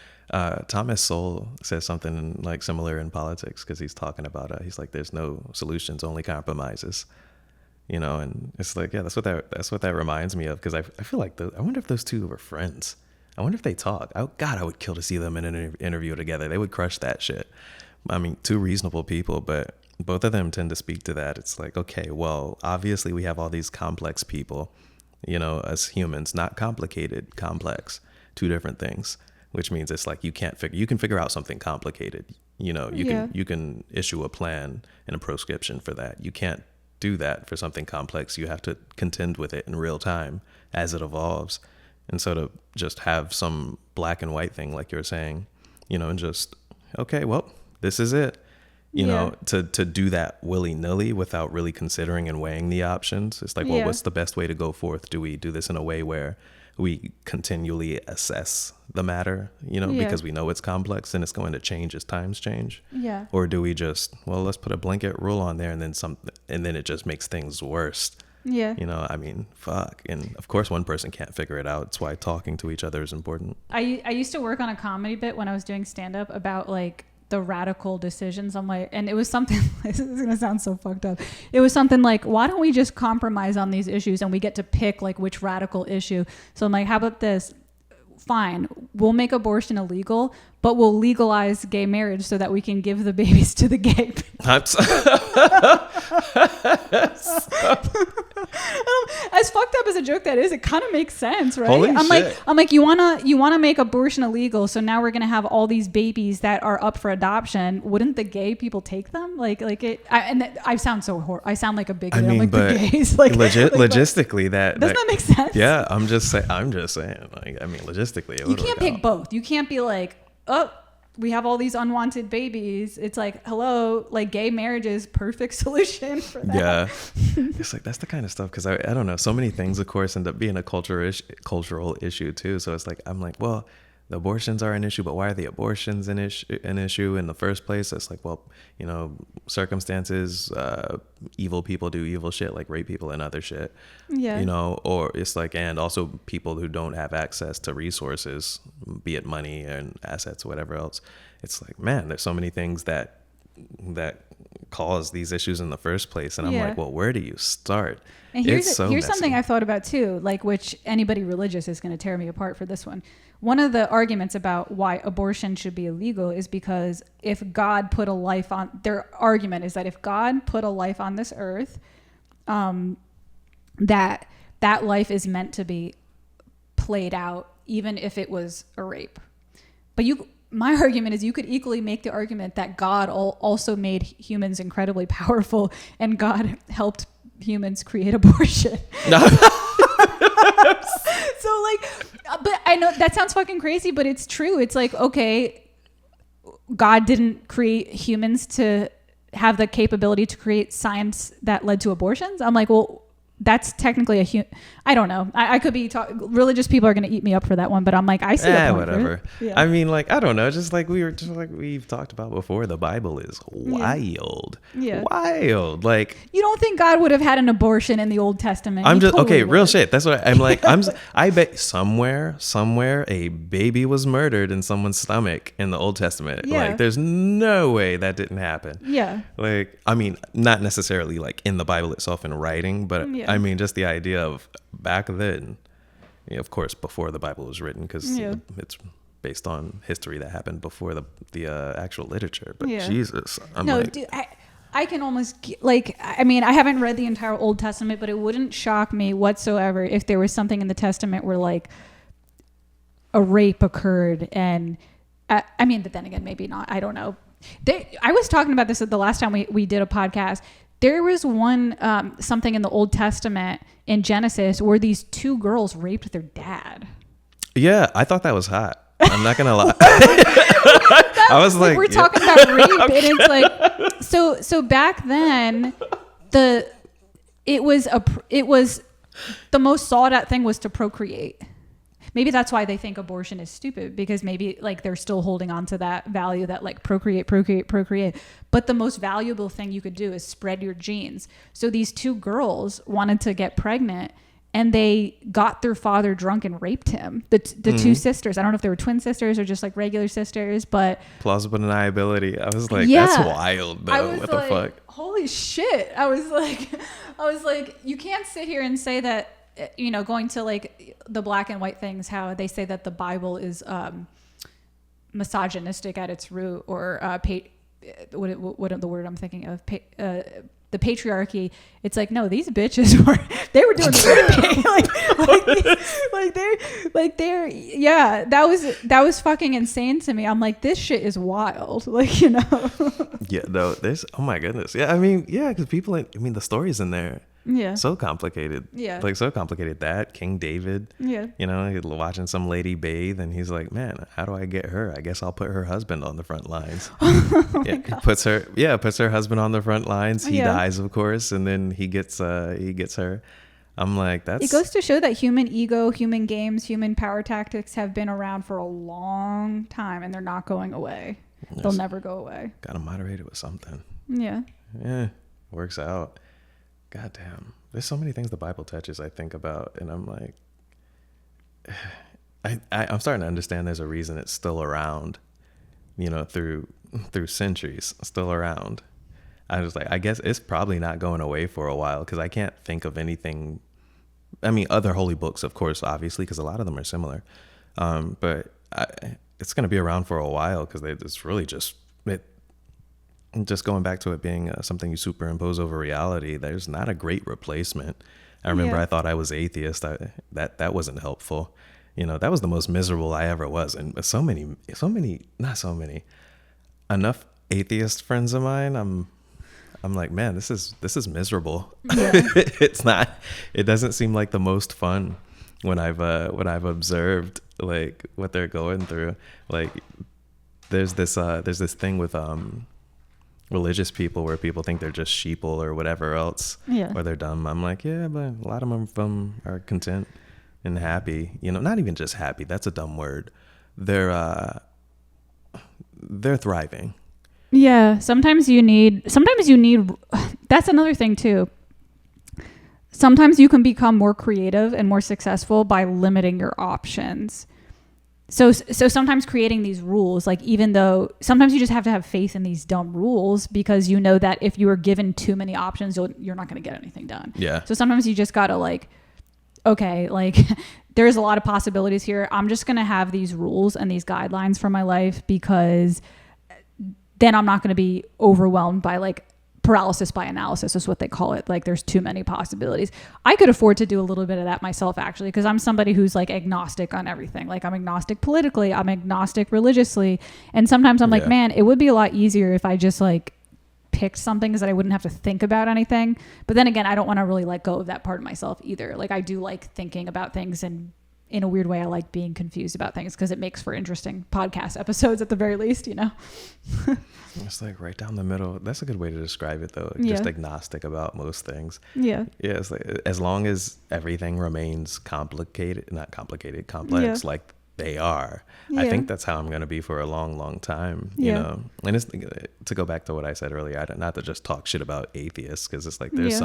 Thomas Sowell says something like similar in politics, because he's talking about he's like, there's no solutions, only compromises. You know, and it's like, yeah, that's what that reminds me of, because I feel like I wonder if those two were friends. I wonder if they talk. God, I would kill to see them in an interview together. They would crush that shit. I mean, two reasonable people, but both of them tend to speak to that. It's like, okay, well, obviously we have all these complex people, you know, as humans, not complicated, complex, two different things, which means it's like you can figure out something complicated. You know, you can issue a plan and a prescription for that. You can't do that for something complex. You have to contend with it in real time as it evolves. And so to just have some black and white thing, like you're saying, you know, and just, okay, well, this is it, you know, to do that willy-nilly without really considering and weighing the options. It's like, well, what's the best way to go forth? Do we do this in a way where we continually assess the matter, you know, because we know it's complex and it's going to change as times change? Yeah. Or do we just, well, let's put a blanket rule on there, and then it just makes things worse? Yeah. You know, I mean, fuck. And of course, one person can't figure it out. That's why talking to each other is important. I used to work on a comedy bit when I was doing stand-up about like the radical decisions. I'm like, and it was something, this is going to sound so fucked up. It was something like, why don't we just compromise on these issues and we get to pick like which radical issue? So I'm like, how about this? Fine, we'll make abortion illegal, but we'll legalize gay marriage so that we can give the babies to the gay people. As fucked up as a joke that is, it kind of makes sense, right? Holy I'm shit. like, you wanna make abortion illegal, so now we're gonna have all these babies that are up for adoption. Wouldn't the gay people take them? I sound so I sound like a bigot. I'm like, the gays, like logistically, doesn't that make sense? Yeah, I'm just saying. Like, I mean, logistically, you can't pick both. You can't be like, oh, we have all these unwanted babies. It's like, hello, like gay marriage is perfect solution for that. Yeah. It's like, that's the kind of stuff. Cause I don't know. So many things, of course, end up being a cultural issue too. So it's like, I'm like, well, the abortions are an issue, but why are the abortions an issue in the first place? It's like, well, you know, circumstances, evil people do evil shit, like rape people and other shit. Yeah. You know, or it's like, and also people who don't have access to resources, be it money and assets or whatever else. It's like, man, there's so many things that cause these issues in the first place. And I'm like, well, where do you start? And here's something I've thought about too, like, which anybody religious is going to tear me apart for this one. One of the arguments about why abortion should be illegal is because if God put a life on, their argument is that if God put a life on this earth, that life is meant to be played out, even if it was a rape. But my argument is you could equally make the argument that God also made humans incredibly powerful, and God helped humans create abortion. So like, but I know that sounds fucking crazy, but it's true. It's like, okay, God didn't create humans to have the capability to create science that led to abortions. I'm like, well, that's technically I don't know. I could be religious people are going to eat me up for that one, but I'm like, I see a point whatever. Yeah. I mean, like, I don't know. Just like we've talked about before, the Bible is wild. Yeah. Wild. Like, you don't think God would have had an abortion in the Old Testament? I'm just totally real shit. That's what I'm like. I bet somewhere a baby was murdered in someone's stomach in the Old Testament. Yeah. Like, there's no way that didn't happen. Yeah. Like, I mean, not necessarily like in the Bible itself in writing, but I mean, just the idea of back then, of course, before the Bible was written, because it's based on history that happened before the actual literature. But Jesus, dude, I can almost like, I mean, I haven't read the entire Old Testament, but it wouldn't shock me whatsoever if there was something in the Testament where like a rape occurred, and I mean, but then again, maybe not. I don't know. I was talking about this the last time we did a podcast. There was one something in the Old Testament in Genesis where these two girls raped their dad. Yeah, I thought that was hot. I'm not gonna lie. I was like, we're talking about rape, and it's like, so back then, it was the most sought out thing was to procreate. Maybe that's why they think abortion is stupid, because maybe like they're still holding on to that value that like procreate. But the most valuable thing you could do is spread your genes. So these two girls wanted to get pregnant, and they got their father drunk and raped him. The two sisters. I don't know if they were twin sisters or just like regular sisters, but plausible deniability. I was like, that's wild though. What the fuck? Holy shit. I was like, you can't sit here and say that, you know, going to like the black and white things, how they say that the Bible is misogynistic at its root, or what the word I'm thinking of, the patriarchy. It's like, no, these bitches they were doing the raping. they're yeah, that was fucking insane to me. I'm like, this shit is wild. Like, you know. Yeah, no, there's, oh my goodness. Yeah, I mean, yeah, because people, I mean, the stories in there. Yeah. So complicated. Yeah. Like, so complicated. That King David. Yeah. You know, he's watching some lady bathe and he's like, man, how do I get her? I guess I'll put her husband on the front lines. He puts her husband on the front lines. He dies, of course, and then he gets her. I'm like, it goes to show that human ego, human games, human power tactics have been around for a long time, and they're not going away. Yes. They'll never go away. Gotta moderate it with something. Yeah. Yeah. Works out. God damn. There's so many things the Bible touches I think about, and I'm like, I'm starting to understand there's a reason it's still around, you know, through centuries, still around. I was like, I guess it's probably not going away for a while, because I can't think of anything. I mean, other holy books, of course, obviously, because a lot of them are similar. But it's going to be around for a while, because it's really just going back to it being something you superimpose over reality. There's not a great replacement. I remember I thought I was atheist. That wasn't helpful. You know, that was the most miserable I ever was. And enough atheist friends of mine, I'm like, man, this is miserable. Yeah. It doesn't seem like the most fun when I've observed like what they're going through. Like there's this thing with religious people where people think they're just sheeple or whatever else, or they're dumb. I'm like, yeah, but a lot of them are content and happy. You know, not even just happy. That's a dumb word. They're thriving. Yeah. Sometimes you need, that's another thing too. Sometimes you can become more creative and more successful by limiting your options. So sometimes creating these rules, like, even though sometimes you just have to have faith in these dumb rules, because you know that if you are given too many options, you're not going to get anything done. Yeah. So sometimes you just got to like, okay, like there's a lot of possibilities here. I'm just going to have these rules and these guidelines for my life, because then I'm not going to be overwhelmed by like paralysis by analysis is what they call it. Like, there's too many possibilities. I could afford to do a little bit of that myself, actually, because I'm somebody who's like agnostic on everything. Like, I'm agnostic politically, I'm agnostic religiously. And sometimes I'm like, man, it would be a lot easier if I just like picked something, so that I wouldn't have to think about anything. But then again, I don't want to really let go of that part of myself either. Like, I do like thinking about things, and in a weird way, I like being confused about things, because it makes for interesting podcast episodes at the very least, you know? It's like right down the middle. That's a good way to describe it, though. Just agnostic about most things. Yeah. Yeah. It's like, as long as everything remains complex, like they are. Yeah. I think that's how I'm going to be for a long, long time, you know? And it's, to go back to what I said earlier, not to just talk shit about atheists, because it's like, there's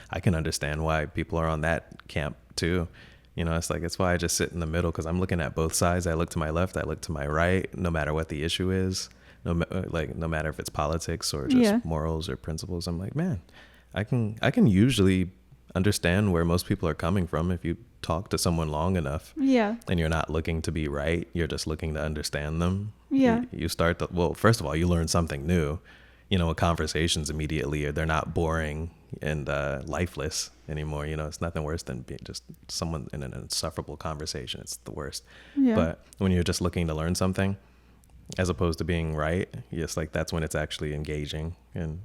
I can understand why people are on that camp too. You know, it's like, it's why I just sit in the middle, because I'm looking at both sides. I look to my left, I look to my right, no matter what the issue is, no matter if it's politics or just morals or principles. I'm like, man, I can usually understand where most people are coming from if you talk to someone long enough. Yeah. And you're not looking to be right, you're just looking to understand them. Yeah. You start well, first of all, you learn something new. You know, conversations immediately, they're not boring and lifeless anymore. You know, it's nothing worse than being just someone in an insufferable conversation. It's the worst. Yeah. But when you're just looking to learn something, as opposed to being right, it's like, that's when it's actually engaging. And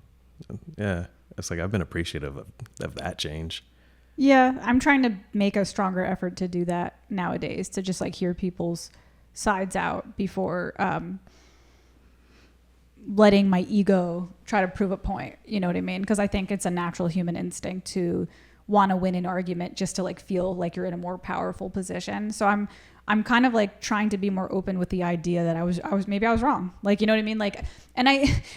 yeah, it's like, I've been appreciative of that change. Yeah, I'm trying to make a stronger effort to do that nowadays, to just like hear people's sides out before letting my ego try to prove a point. You know what I mean? Because I think it's a natural human instinct to want to win an argument, just to like feel like you're in a more powerful position. So I'm kind of like trying to be more open with the idea that I was maybe I was wrong. Like, you know what I mean? Like, and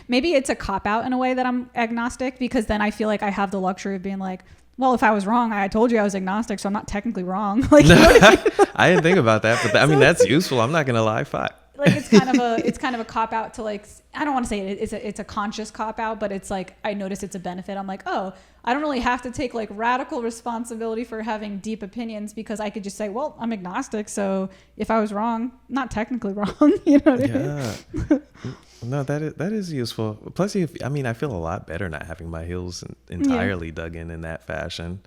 maybe it's a cop out in a way that I'm agnostic, because then I feel like I have the luxury of being like, well, if I was wrong, I told you I was agnostic, so I'm not technically wrong. Like, you know what I mean? I didn't think about that, but I mean, that's useful. I'm not going to lie. Fuck. Like, it's kind of a cop out to, like, I don't want to say it's a conscious cop out, but it's like, I notice it's a benefit. I'm like, oh, I don't really have to take like radical responsibility for having deep opinions, because I could just say, well, I'm agnostic, so if I was wrong, not technically wrong. You know what I mean? No, that is useful. Plus, I mean, I feel a lot better not having my heels entirely dug in that fashion.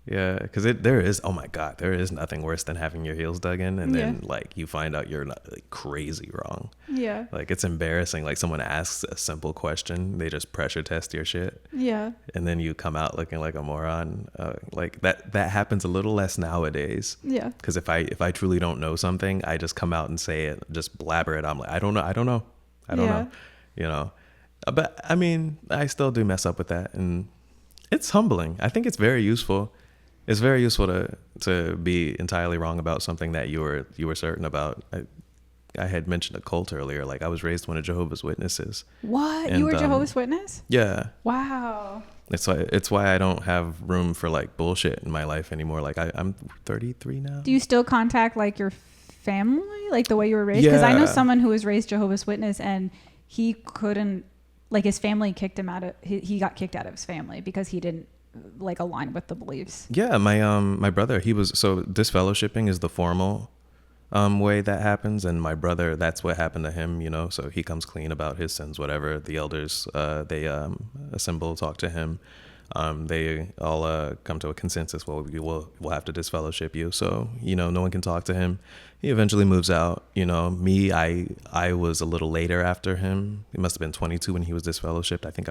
Yeah, because there is, oh my God, there is nothing worse than having your heels dug in and then like you find out you're not like crazy wrong. Yeah. Like, it's embarrassing. Like, someone asks a simple question, they just pressure test your shit. Yeah. And then you come out looking like a moron. Like that happens a little less nowadays. Yeah. Because if I truly don't know something, I just come out and say it, just blabber it. I'm like, I don't know. You know. But I mean, I still do mess up with that, and it's humbling. I think it's very useful. It's very useful to be entirely wrong about something that you were certain about. I had mentioned a cult earlier. Like, I was raised one of Jehovah's Witnesses. What? And, you were a Jehovah's Witness? Yeah. Wow. It's why I don't have room for like bullshit in my life anymore. Like, I'm 33 now. Do you still contact like your family, like the way you were raised? Because I know someone who was raised Jehovah's Witness, and he couldn't, like, his family kicked him out of. He got kicked out of his family because he didn't like align with the beliefs. Yeah, my brother, he was, so disfellowshipping is the formal way that happens, and my brother, that's what happened to him, you know. So he comes clean about his sins, whatever. The elders they assemble, talk to him, they all come to a consensus. Well, we'll have to disfellowship you, so, you know, no one can talk to him. He eventually moves out. You know, me, I was a little later after him. He must have been 22 when he was disfellowshipped. I think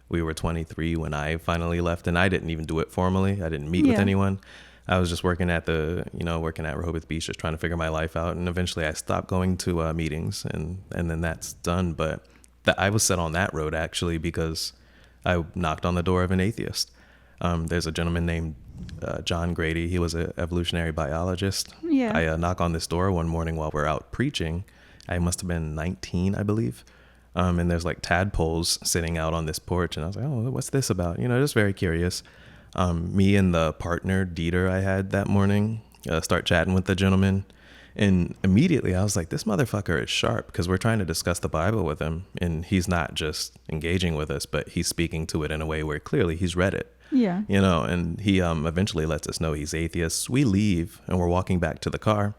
we were 23 when I finally left, and I didn't even do it formally. I didn't meet with anyone. I was just working at Rehoboth Beach, just trying to figure my life out. And eventually I stopped going to meetings, and then that's done. But I was set on that road actually because I knocked on the door of an atheist. There's a gentleman named John Grady. He was an evolutionary biologist. Yeah. I knock on this door one morning while we're out preaching. I must have been 19, I believe. And there's like tadpoles sitting out on this porch. And I was like, oh, what's this about? You know, just very curious. Me and the partner, Dieter, I had that morning, start chatting with the gentleman. And immediately I was like, this motherfucker is sharp, because we're trying to discuss the Bible with him. And he's not just engaging with us, but he's speaking to it in a way where clearly he's read it. Yeah. You know, and he eventually lets us know he's atheist. We leave and we're walking back to the car.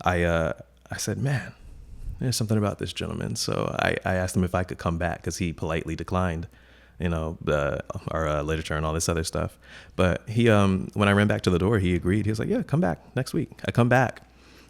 I said, man, there's something about this gentleman. So I asked him if I could come back, because he politely declined, you know, our literature and all this other stuff. But he, when I ran back to the door, he agreed. He was like, yeah, come back next week. I come back,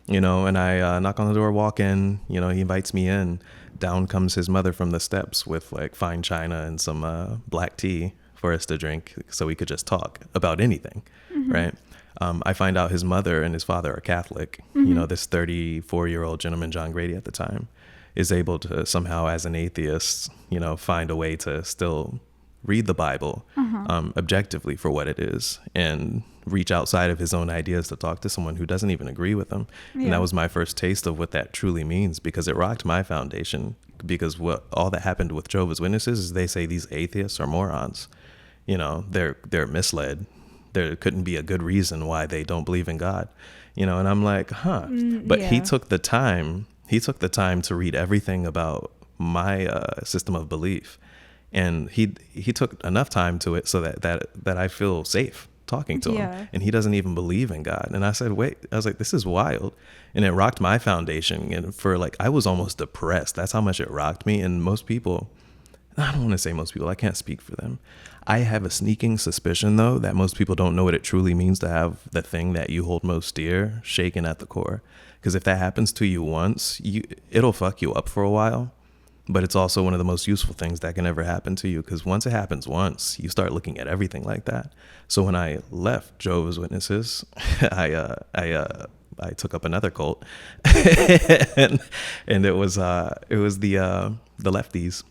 you know, and I knock on the door, walk in, you know, he invites me in. Down comes his mother from the steps with like fine china and some black tea for us to drink, so we could just talk about anything, right? I find out his mother and his father are Catholic. You know, this 34-year-old gentleman, John Grady at the time, is able to somehow, as an atheist, you know, find a way to still read the Bible objectively for what it is, and reach outside of his own ideas to talk to someone who doesn't even agree with him. Yeah. And that was my first taste of what that truly means, because it rocked my foundation. Because all that happened with Jehovah's Witnesses is they say these atheists are morons. You know, they're misled. There couldn't be a good reason why they don't believe in God, you know. And I'm like, but he took the time to read everything about my system of belief, and he took enough time to it so that I feel safe talking to him. And he doesn't even believe in God. And I said, wait, I was like, this is wild. And it rocked my foundation, and for like, I was almost depressed. That's how much it rocked me. And most people, I don't want to say most people, I can't speak for them. I have a sneaking suspicion, though, that most people don't know what it truly means to have the thing that you hold most dear shaken at the core. Because if that happens to you once, it'll fuck you up for a while. But it's also one of the most useful things that can ever happen to you, because once it happens once, you start looking at everything like that. So when I left Jehovah's Witnesses, I took up another cult, and it was the lefties.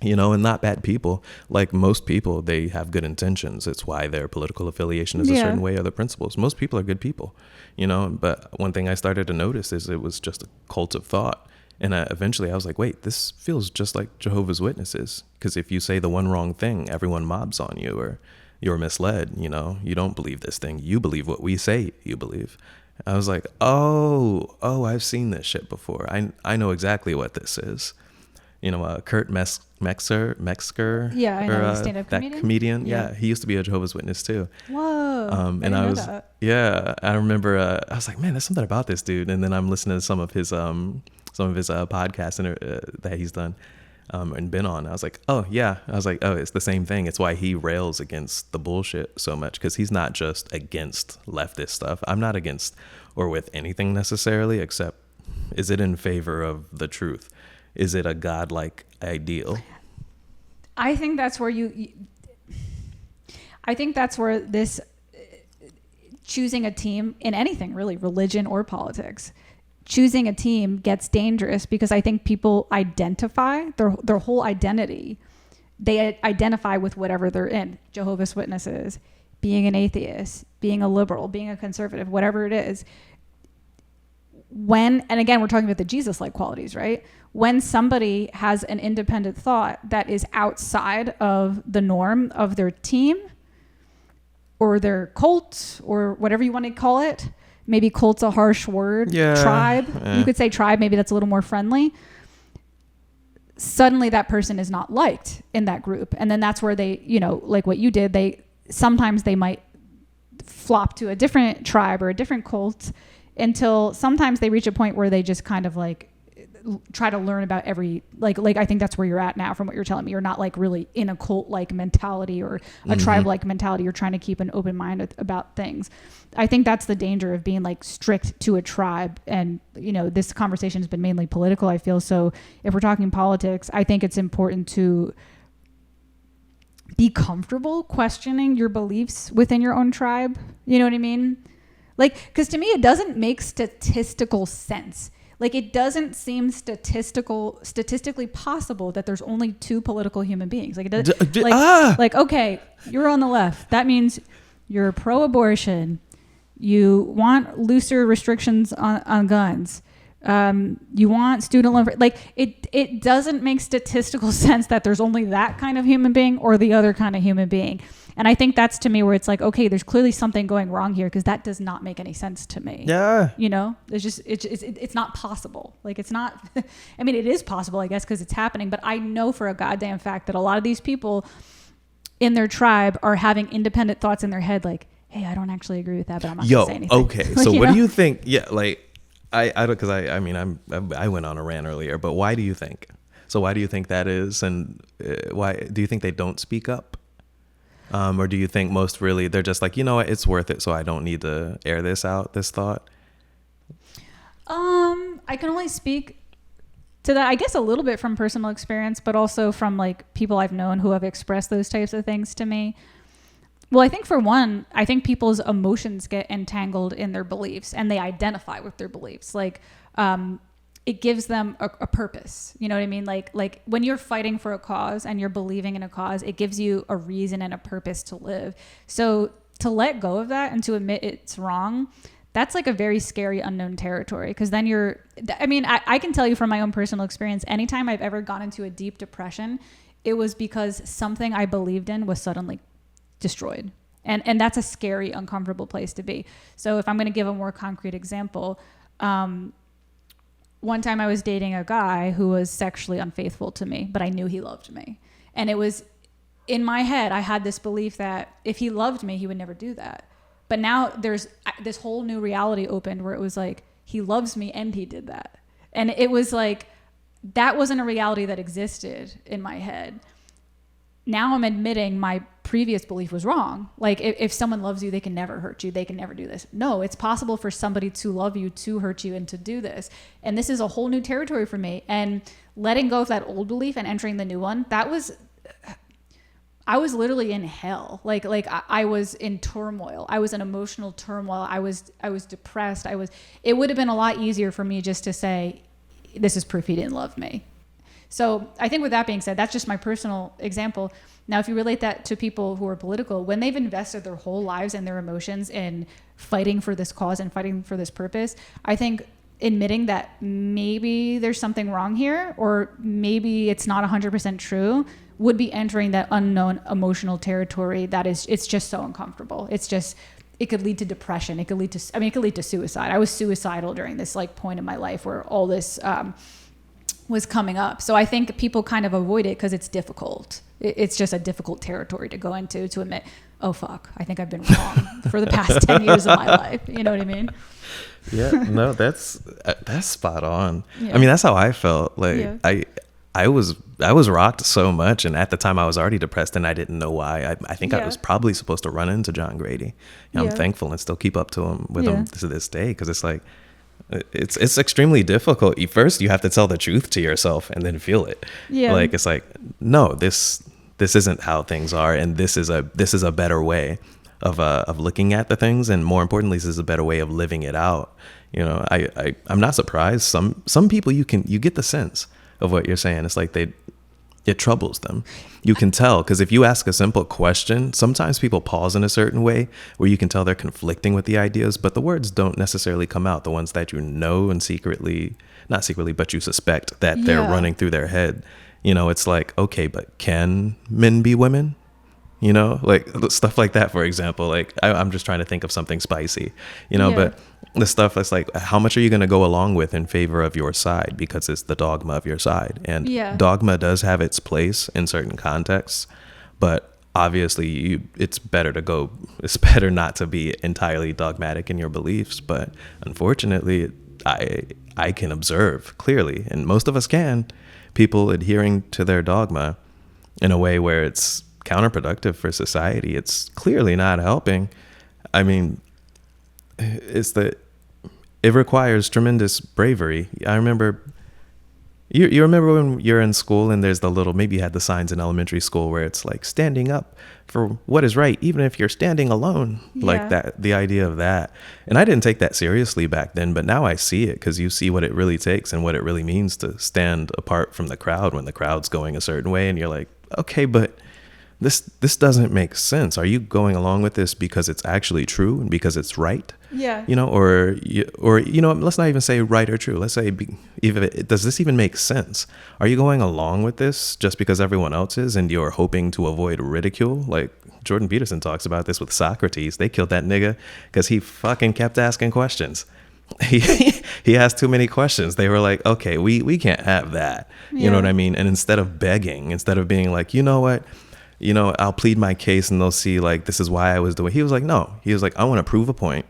You know, and not bad people. Like most people, they have good intentions. It's why their political affiliation is a certain way, or their principles. Most people are good people, you know. But one thing I started to notice is it was just a cult of thought. And eventually I was like, wait, this feels just like Jehovah's Witnesses. Because if you say the one wrong thing, everyone mobs on you. Or you're misled. You know, you don't believe this thing. You believe what we say you believe. I was like, oh, I've seen this shit before. I know exactly what this is. You know, Kurt Metzger. Yeah, I know, stand-up that comedian. Yeah, he used to be a Jehovah's Witness too. Whoa. And I was, I remember, I was like, man, there's something about this dude. And then I'm listening to some of his podcasts that he's done and been on. I was like, oh yeah. I was like, oh, it's the same thing. It's why he rails against the bullshit so much, because he's not just against leftist stuff. I'm not against or with anything necessarily, except, is it in favor of the truth? Is it a godlike ideal? I think that's where I think that's where this choosing a team in anything, really, religion or politics, choosing a team gets dangerous, because I think people identify their whole identity. They identify with whatever they're in. Jehovah's Witnesses, being an atheist, being a liberal, being a conservative, whatever it is. And again, we're talking about the Jesus-like qualities, right? When somebody has an independent thought that is outside of the norm of their team or their cult or whatever you want to call it, maybe cult's a harsh word, tribe, you could say tribe, maybe that's a little more friendly. Suddenly that person is not liked in that group. And then that's where they, you know, like what you did, sometimes they might flop to a different tribe or a different cult, until sometimes they reach a point where they just kind of like try to learn about every, like I think that's where you're at now from what you're telling me. You're not like really in a cult-like mentality or a tribe-like mentality. You're trying to keep an open mind about things. I think that's the danger of being like strict to a tribe. And, you know, this conversation has been mainly political, I feel. So if we're talking politics, I think it's important to be comfortable questioning your beliefs within your own tribe. You know what I mean? Like, because to me, it doesn't make statistical sense. Like, it doesn't seem statistically possible that there's only two political human beings. Like, it does, like, okay, you're on the left. That means you're pro-abortion. You want looser restrictions on guns. You want student loan. Like, it doesn't make statistical sense that there's only that kind of human being or the other kind of human being. And I think that's, to me, where it's like, okay, there's clearly something going wrong here, because that does not make any sense to me. Yeah. You know, it's not possible. Like, it's not, I mean, it is possible, I guess, because it's happening. But I know for a goddamn fact that a lot of these people in their tribe are having independent thoughts in their head, like, hey, I don't actually agree with that, but I'm not going to say anything. Okay. Like, so what do you think? Yeah. Like, I don't, because I went on a rant earlier, but why do you think? So why do you think that is? And why do you think they don't speak up? Or do you think most really they're just like, you know what, it's worth it, so I don't need to air this thought? I can only speak to that, I guess, a little bit from personal experience, but also from like people I've known who have expressed those types of things to me. Well, I think for one, I think people's emotions get entangled in their beliefs and they identify with their beliefs. Like, it gives them a purpose. You know what I mean? Like when you're fighting for a cause and you're believing in a cause, it gives you a reason and a purpose to live. So to let go of that and to admit it's wrong, that's like a very scary unknown territory. Because then I can tell you from my own personal experience, anytime I've ever gone into a deep depression, it was because something I believed in was suddenly destroyed. And that's a scary, uncomfortable place to be. So if I'm going to give a more concrete example, one time I was dating a guy who was sexually unfaithful to me, but I knew he loved me. And it was in my head, I had this belief that if he loved me, he would never do that. But now there's this whole new reality opened where it was like, he loves me and he did that. And it was like, that wasn't a reality that existed in my head. Now I'm admitting my previous belief was wrong. Like, if someone loves you, they can never hurt you. They can never do this. No, it's possible for somebody to love you, to hurt you, and to do this. And this is a whole new territory for me. And letting go of that old belief and entering the new one, I was literally in hell. Like I was in turmoil. I was in emotional turmoil. I was depressed. It would have been a lot easier for me just to say, this is proof he didn't love me. So I think with that being said, that's just my personal example. Now, if you relate that to people who are political, when they've invested their whole lives and their emotions in fighting for this cause and fighting for this purpose, I think admitting that maybe there's something wrong here, or maybe it's not 100% true, would be entering that unknown emotional territory that is, it's just so uncomfortable. It's just, it could lead to depression. It could lead to, I mean, it could lead to suicide. I was suicidal during this like point in my life where all this was coming up. So I think people kind of avoid it because it's difficult. It's just a difficult territory to go into, to admit, oh fuck, I think I've been wrong for the past 10 years of my life. You know what I mean? Yeah, no, that's spot on. Yeah. I mean, that's how I felt. Like Yeah. I was rocked so much, and at the time I was already depressed, and I didn't know why. I think I Yeah. was probably supposed to run into John Grady. And I'm Yeah. thankful and still keep up to him with Yeah. him to this day, because it's like it's extremely difficult. First you have to tell the truth to yourself and then feel it. Yeah. Like it's like, no, this isn't how things are, and this is a better way of looking at the things, and more importantly, this is a better way of living it out. You know, I'm not surprised. Some people you get the sense of what you're saying. It's like it troubles them. You can tell, because if you ask a simple question, sometimes people pause in a certain way where you can tell they're conflicting with the ideas, but the words don't necessarily come out. The ones that you know and not secretly, but you suspect that they're Yeah. running through their head. You know, it's like, okay, but can men be women? You know, like stuff like that, for example. Like I'm just trying to think of something spicy, you know, Yeah. but the stuff that's like, how much are you going to go along with in favor of your side, because it's the dogma of your side. And Yeah. dogma does have its place in certain contexts, but obviously it's better not to be entirely dogmatic in your beliefs. But unfortunately, I can observe clearly, and most of us can, people adhering to their dogma in a way where it's counterproductive for society. It's clearly not helping. I mean, it requires tremendous bravery. I remember, you remember when you're in school and there's maybe you had the signs in elementary school where it's like standing up for what is right, even if you're standing alone, like Yeah. that, the idea of that. And I didn't take that seriously back then, but now I see it, because you see what it really takes and what it really means to stand apart from the crowd when the crowd's going a certain way. And you're like, okay, but this doesn't make sense. Are you going along with this because it's actually true and because it's right? Yeah. You know, or you know, let's not even say right or true. Let's say, does this even make sense? Are you going along with this just because everyone else is, and you're hoping to avoid ridicule? Like Jordan Peterson talks about this with Socrates. They killed that nigga because he fucking kept asking questions. He asked too many questions. They were like, okay, we can't have that. You know what I mean? And instead of begging, instead of being like, you know what, you know, I'll plead my case and they'll see like, this is why I was doing. He was like, no. He was like, I want to prove a point.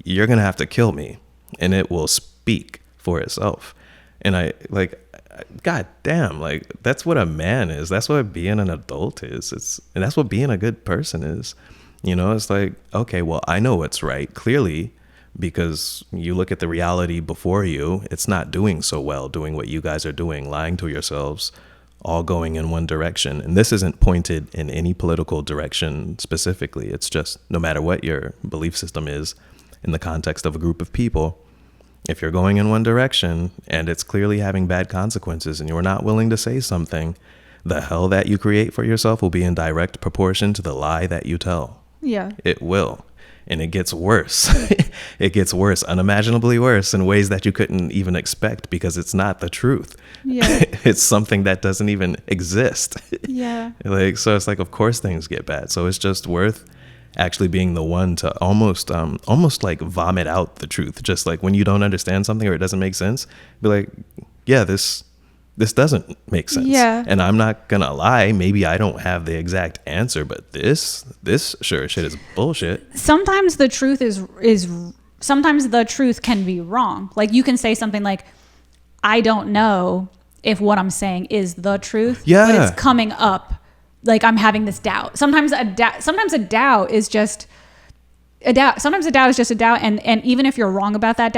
You're going to have to kill me, and it will speak for itself. And I like, God damn, like that's what a man is. That's what being an adult is. And that's what being a good person is. You know, it's like, okay, well, I know what's right clearly, because you look at the reality before you, it's not doing so well, doing what you guys are doing, lying to yourselves, all going in one direction. And this isn't pointed in any political direction specifically. It's just no matter what your belief system is in the context of a group of people, if you're going in one direction and it's clearly having bad consequences and you're not willing to say something, the hell that you create for yourself will be in direct proportion to the lie that you tell. Yeah. It will. And it gets worse. It gets worse, unimaginably worse, in ways that you couldn't even expect, because it's not the truth. Yeah. It's something that doesn't even exist. Yeah. Like, so it's like, of course things get bad. So it's just worth actually being the one to almost like vomit out the truth. Just like when you don't understand something or it doesn't make sense, be like, yeah, this doesn't make sense. Yeah. And I'm not gonna lie, maybe I don't have the exact answer, but this sure shit is bullshit. Sometimes the truth sometimes the truth can be wrong. Like you can say something like, I don't know if what I'm saying is the truth, Yeah. but it's coming up. Like I'm having this doubt. Sometimes a doubt is just a doubt. Sometimes a doubt is just a doubt. And even if you're wrong about that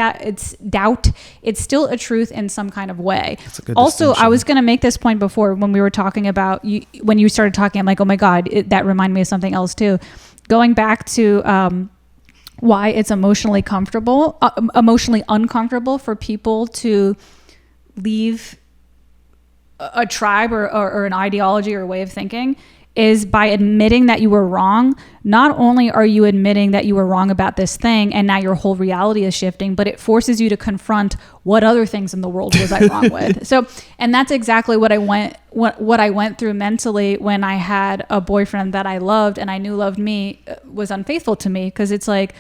doubt, it's still a truth in some kind of way. Also, I was going to make this point before when we were talking about when you started talking, I'm like, oh my God, that reminded me of something else too. Going back to, why it's emotionally uncomfortable for people to leave a tribe or an ideology or a way of thinking. is by admitting that you were wrong. Not only are you admitting that you were wrong about this thing and now your whole reality is shifting, but it forces you to confront what other things in the world was I wrong with. So, and that's exactly what I went through mentally when I had a boyfriend that I loved and I knew loved me, was unfaithful to me. Cause it's like,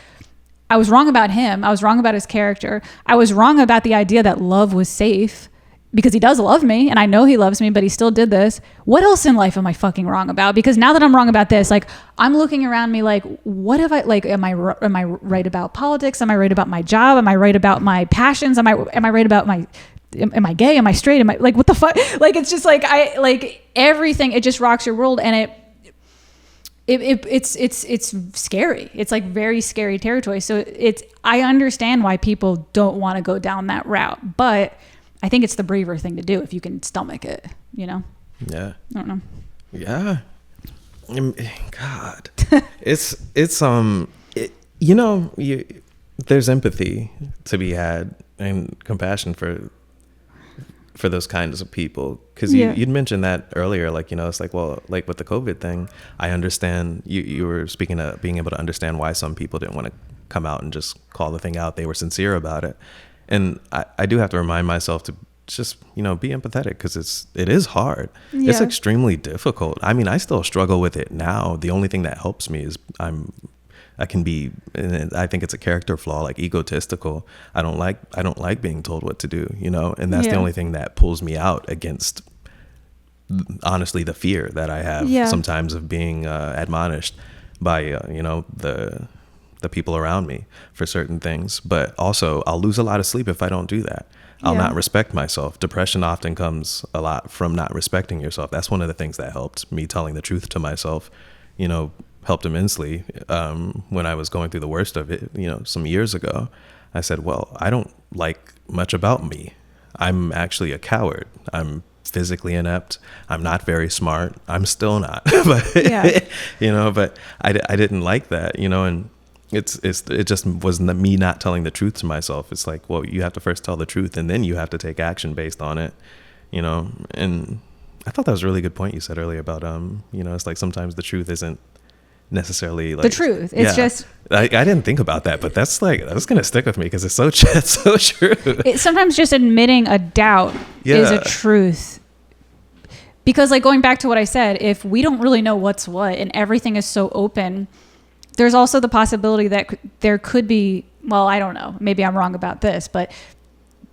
I was wrong about him. I was wrong about his character. I was wrong about the idea that love was safe, because he does love me and I know he loves me, but he still did this. What else in life am I fucking wrong about? Because now that I'm wrong about this, like I'm looking around me like, what have I, like, am I right about politics? Am I right about my job? Am I right about my passions? Am I right about am I gay? Am I straight? Am I like, what the fuck? Like, it's just like, everything, it just rocks your world. And it's scary. It's like very scary territory. So I understand why people don't want to go down that route, but I think it's the braver thing to do if you can stomach it, you know? Yeah. I don't know. Yeah. God. You know, there's empathy to be had and compassion for those kinds of people. Cause you'd mentioned that earlier, like, you know, it's like, well, like with the COVID thing, I understand you were speaking of being able to understand why some people didn't want to come out and just call the thing out. They were sincere about it. And I do have to remind myself to just, you know, be empathetic, because it is hard. Yeah. It's extremely difficult. I mean, I still struggle with it now. The only thing that helps me is I can be, and I think it's a character flaw, like egotistical. I don't like being told what to do, you know, and that's the only thing that pulls me out against, honestly, the fear that I have sometimes of being admonished by, you know, the people around me for certain things. But also I'll lose a lot of sleep if I don't do that. I'll not respect myself. Depression often comes a lot from not respecting yourself. That's one of the things that helped me. Telling the truth to myself, you know, helped immensely. When I was going through the worst of it, you know, some years ago, I said, well, I don't like much about me. I'm actually a coward. I'm physically inept. I'm not very smart. I'm still not, but you know, but I didn't like that, you know, and it just was me not telling the truth to myself. It's like, well, you have to first tell the truth and then you have to take action based on it, you know. And I thought that was a really good point you said earlier about, you know, it's like sometimes the truth isn't necessarily like the truth. It's just, I didn't think about that, but that's going to stick with me because it's so true. Sometimes just admitting a doubt is a truth. Because like going back to what I said, if we don't really know what's what and everything is so open, there's also the possibility that there could be, well, I don't know, maybe I'm wrong about this, but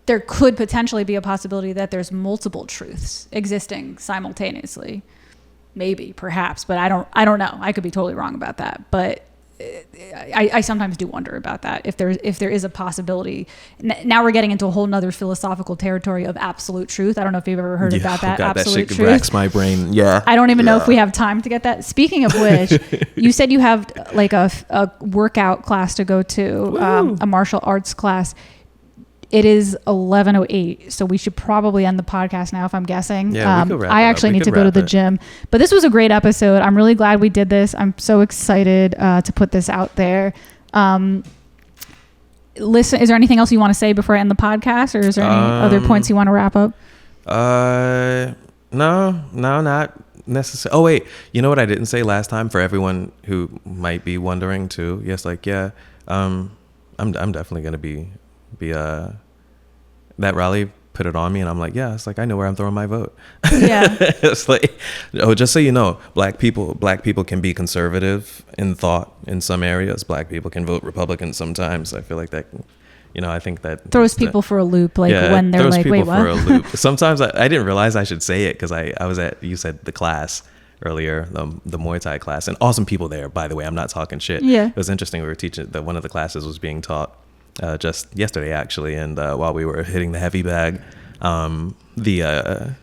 there could potentially be a possibility that there's multiple truths existing simultaneously. Maybe, perhaps, but I don't know. I could be totally wrong about that. But I sometimes do wonder about that. If there is a possibility. Now we're getting into a whole nother philosophical territory of absolute truth. I don't know if you've ever heard about that. God, absolute that shit truth racks my brain. Yeah. I don't even know if we have time to get that. Speaking of which, you said you have like a workout class to go to, a martial arts class. It is 11:08, so we should probably end the podcast now if I'm guessing. Yeah, we could wrap I actually need to go to the gym. But this was a great episode. I'm really glad we did this. I'm so excited to put this out there. Listen, is there anything else you want to say before I end the podcast, or is there any other points you want to wrap up? No, not necessarily. Oh wait, you know what I didn't say last time for everyone who might be wondering too? Yes, like I'm definitely gonna be that rally put it on me, and I'm like, yeah, it's like I know where I'm throwing my vote. Yeah. It's like, oh, just so you know, black people can be conservative in thought in some areas. Black people can vote Republican sometimes. I feel like that, you know, I think that throws people for a loop, like when they're like, wait, what? For a loop. Sometimes I didn't realize I should say it because I was at, you said the class earlier, the Muay Thai class, and awesome people there, by the way. I'm not talking shit. Yeah. It was interesting. We were teaching that one of the classes was being taught just yesterday actually, and while we were hitting the heavy bag, the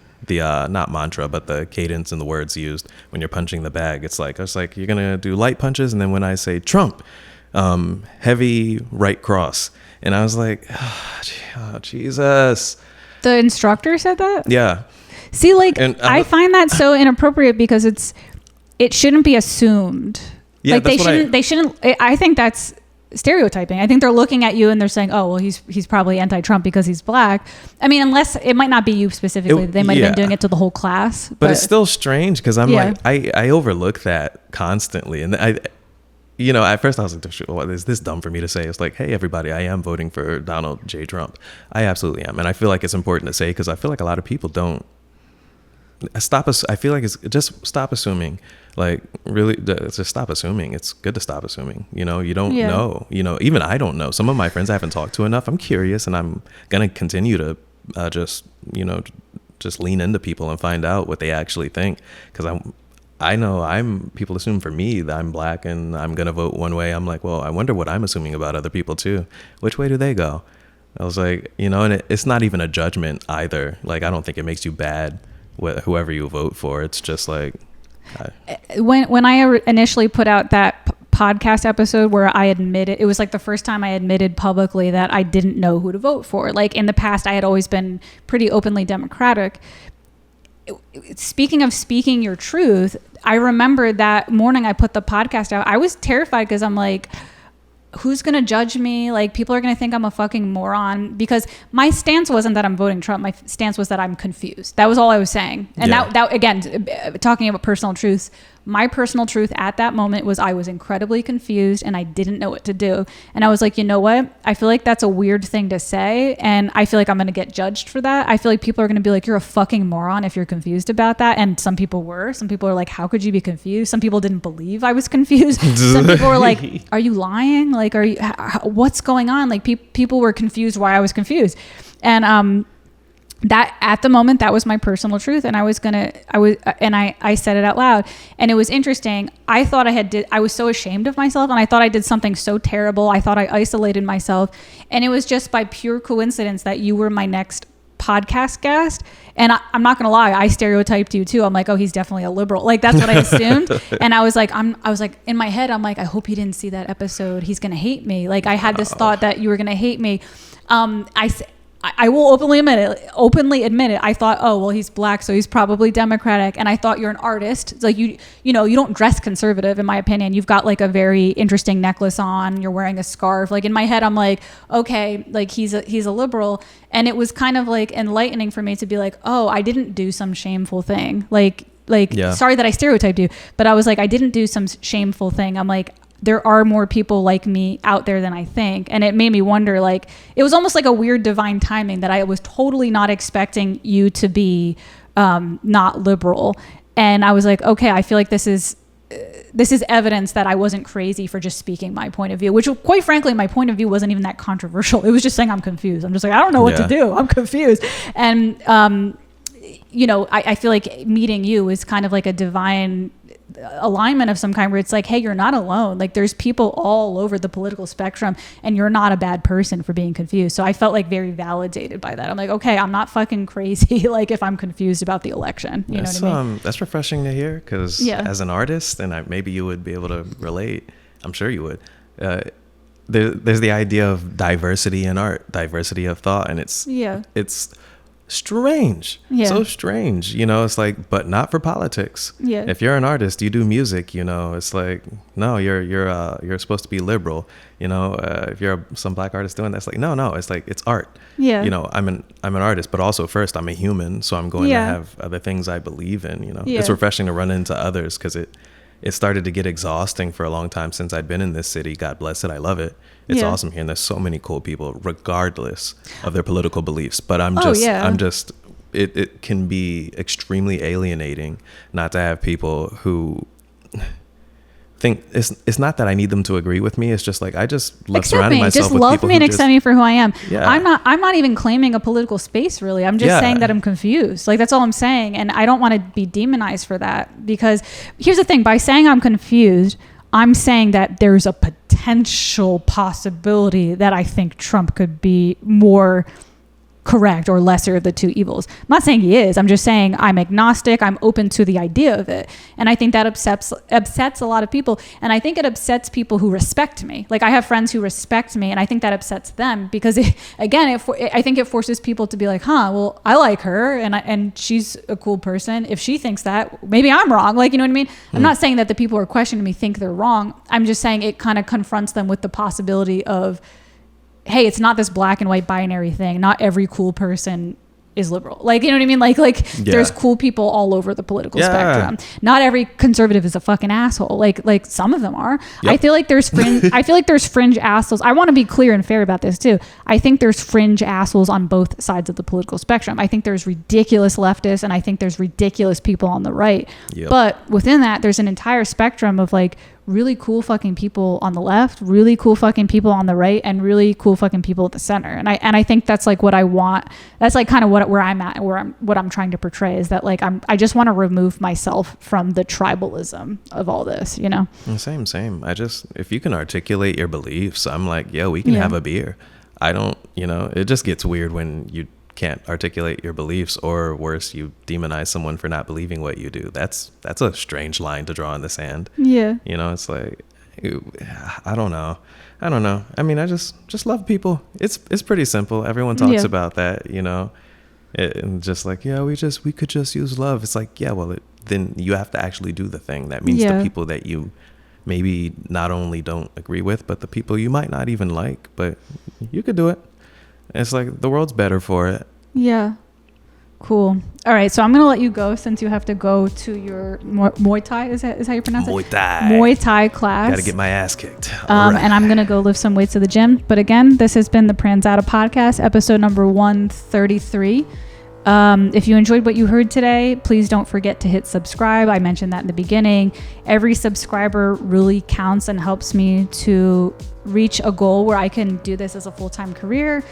not mantra but the cadence and the words used when you're punching the bag, it's like you're gonna do light punches, and then when I say Trump, heavy right cross, and I was like, oh, Jesus. The instructor said that? Yeah. See, like, and I find that so inappropriate because it shouldn't be assumed. Yeah, like they shouldn't I think that's stereotyping. I think they're looking at you and they're saying, oh, well, he's probably anti-Trump because he's black. I mean, unless it might not be you specifically. They might have been doing it to the whole class. But it's still strange because I'm like, I overlook that constantly. And at first I was like, well, is this dumb for me to say? It's like, hey, everybody, I am voting for Donald J. Trump. I absolutely am. And I feel like it's important to say because I feel like a lot of people don't. I feel like it's just stop assuming. Like, really, just stop assuming. It's good to stop assuming. You don't know. Even I don't know. Some of my friends I haven't talked to enough. I'm curious, and I'm going to continue to just lean into people and find out what they actually think. Because I know people assume for me that I'm black and I'm going to vote one way. I'm like, well, I wonder what I'm assuming about other people too. Which way do they go? I was like, and it's not even a judgment either. Like, I don't think it makes you bad with whoever you vote for. It's just like, when I initially put out that podcast episode where I admitted, it was like the first time I admitted publicly that I didn't know who to vote for. Like, in the past, I had always been pretty openly Democratic. Speaking of speaking your truth, I remember that morning I put the podcast out. I was terrified because I'm like, who's going to judge me? Like, people are going to think I'm a fucking moron, because my stance wasn't that I'm voting Trump. My stance was that I'm confused. That was all I was saying. And that again, talking about personal truths, my personal truth at that moment was I was incredibly confused and I didn't know what to do. And I was like, you know what? I feel like that's a weird thing to say. And I feel like I'm going to get judged for that. I feel like people are going to be like, you're a fucking moron if you're confused about that. And some people were. Some people are like, how could you be confused? Some people didn't believe I was confused. Some people were like, are you lying? Like, what's going on? Like, people were confused why I was confused. And, that at the moment, that was my personal truth. And I said it out loud, and it was interesting. I thought I was so ashamed of myself, and I thought I did something so terrible. I thought I isolated myself, and it was just by pure coincidence that you were my next podcast guest. And I'm not gonna lie, I stereotyped you too. I'm like, oh, he's definitely a liberal. Like, that's what I assumed. And I was like, in my head, I'm like, I hope he didn't see that episode. He's gonna hate me. Like, I had this thought that you were gonna hate me. I will openly admit it. I thought, oh, well, he's black, so he's probably Democratic. And I thought, you're an artist. It's like, you don't dress conservative, in my opinion. You've got like a very interesting necklace on. You're wearing a scarf. Like, in my head, I'm like, okay, like he's a liberal. And it was kind of like enlightening for me to be like, oh, I didn't do some shameful thing. Sorry that I stereotyped you, but I was like, I didn't do some shameful thing. I'm like, there are more people like me out there than I think. And it made me wonder, like, it was almost like a weird divine timing that I was totally not expecting you to be not liberal. And I was like, okay, I feel like this is evidence that I wasn't crazy for just speaking my point of view, which, quite frankly, my point of view wasn't even that controversial. It was just saying I'm confused. I'm just like, I don't know what to do. I'm confused. And, I feel like meeting you is kind of like a divine alignment of some kind, where it's like, hey, you're not alone. Like, there's people all over the political spectrum, and you're not a bad person for being confused. So I felt like very validated by that. I'm like, okay, I'm not fucking crazy. Like, if I'm confused about the election, you know what I mean? That's refreshing to hear, because as an artist, and maybe you would be able to relate. I'm sure you would. There's the idea of diversity in art, diversity of thought, and it's strange. So strange. It's like, but not for politics. If you're an artist, you do music, it's like, no, you're supposed to be liberal. If you're some black artist doing that, it's like, no, it's like, it's art. I'm an artist, but also first I'm a human, so I'm going to have other things I believe in. It's refreshing to run into others, because it started to get exhausting for a long time since I'd been in this city. God bless it. I love it. It's awesome here. And there's so many cool people, regardless of their political beliefs. But it can be extremely alienating not to have people who think it's not that I need them to agree with me. It's just like, I just love surrounding myself with people. Just love me and accept me for who I am. I'm not even claiming a political space, really. I'm just saying that I'm confused. Like, that's all I'm saying. And I don't want to be demonized for that, because here's the thing: by saying I'm confused, I'm saying that there's a potential possibility that I think Trump could be more correct or lesser of the two evils. I'm not saying he is. I'm just saying I'm agnostic. I'm open to the idea of it. And I think that upsets a lot of people. And I think it upsets people who respect me. Like I have friends who respect me, and I think that upsets them because I think it forces people to be like, well, I like her and she's a cool person. If she thinks that, maybe I'm wrong. Like, you know what I mean? I'm not saying that the people who are questioning me think they're wrong. I'm just saying it kind of confronts them with the possibility of, hey, it's not this black and white binary thing. Not every cool person is liberal. Like, you know what I mean? Like there's cool people all over the political spectrum. Not every conservative is a fucking asshole. Like some of them are. Yep. I feel like there's fringe assholes. I want to be clear and fair about this too. I think there's fringe assholes on both sides of the political spectrum. I think there's ridiculous leftists and I think there's ridiculous people on the right. Yep. But within that, there's an entire spectrum of like really cool fucking people on the left, really cool fucking people on the right, and really cool fucking people at the center. And I think that's like what I want. That's like kind of where I'm at, what I'm trying to portray is that like I just want to remove myself from the tribalism of all this, you know? Same. If you can articulate your beliefs, I'm like, we can have a beer. I don't, it just gets weird when you can't articulate your beliefs, or worse, you demonize someone for not believing what you do. That's a strange line to draw in the sand. It's like, I don't know. I mean, I just love people. It's pretty simple. Everyone talks about that, and just like, we could just use love. It's like, then you have to actually do the thing. That means the people that you maybe not only don't agree with, but the people you might not even like, but you could do it. It's like the world's better for it. Yeah. Cool. All right. So I'm going to let you go since you have to go to your Muay Thai. Is how you pronounce it? Muay Thai class. Got to get my ass kicked. Right. And I'm going to go lift some weights at the gym. But again, this has been the Pranzata Podcast, episode number 133. If you enjoyed what you heard today, please don't forget to hit subscribe. I mentioned that in the beginning. Every subscriber really counts and helps me to reach a goal where I can do this as a full-time career.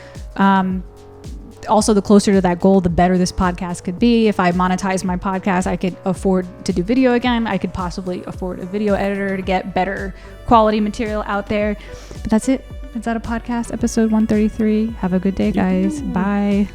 Also, the closer to that goal, the better this podcast could be. If I monetize my podcast, I could afford to do video again. I could possibly afford a video editor to get better quality material out there. But that's it. Pranzata Podcast, episode 133. Have a good day, guys. Bye.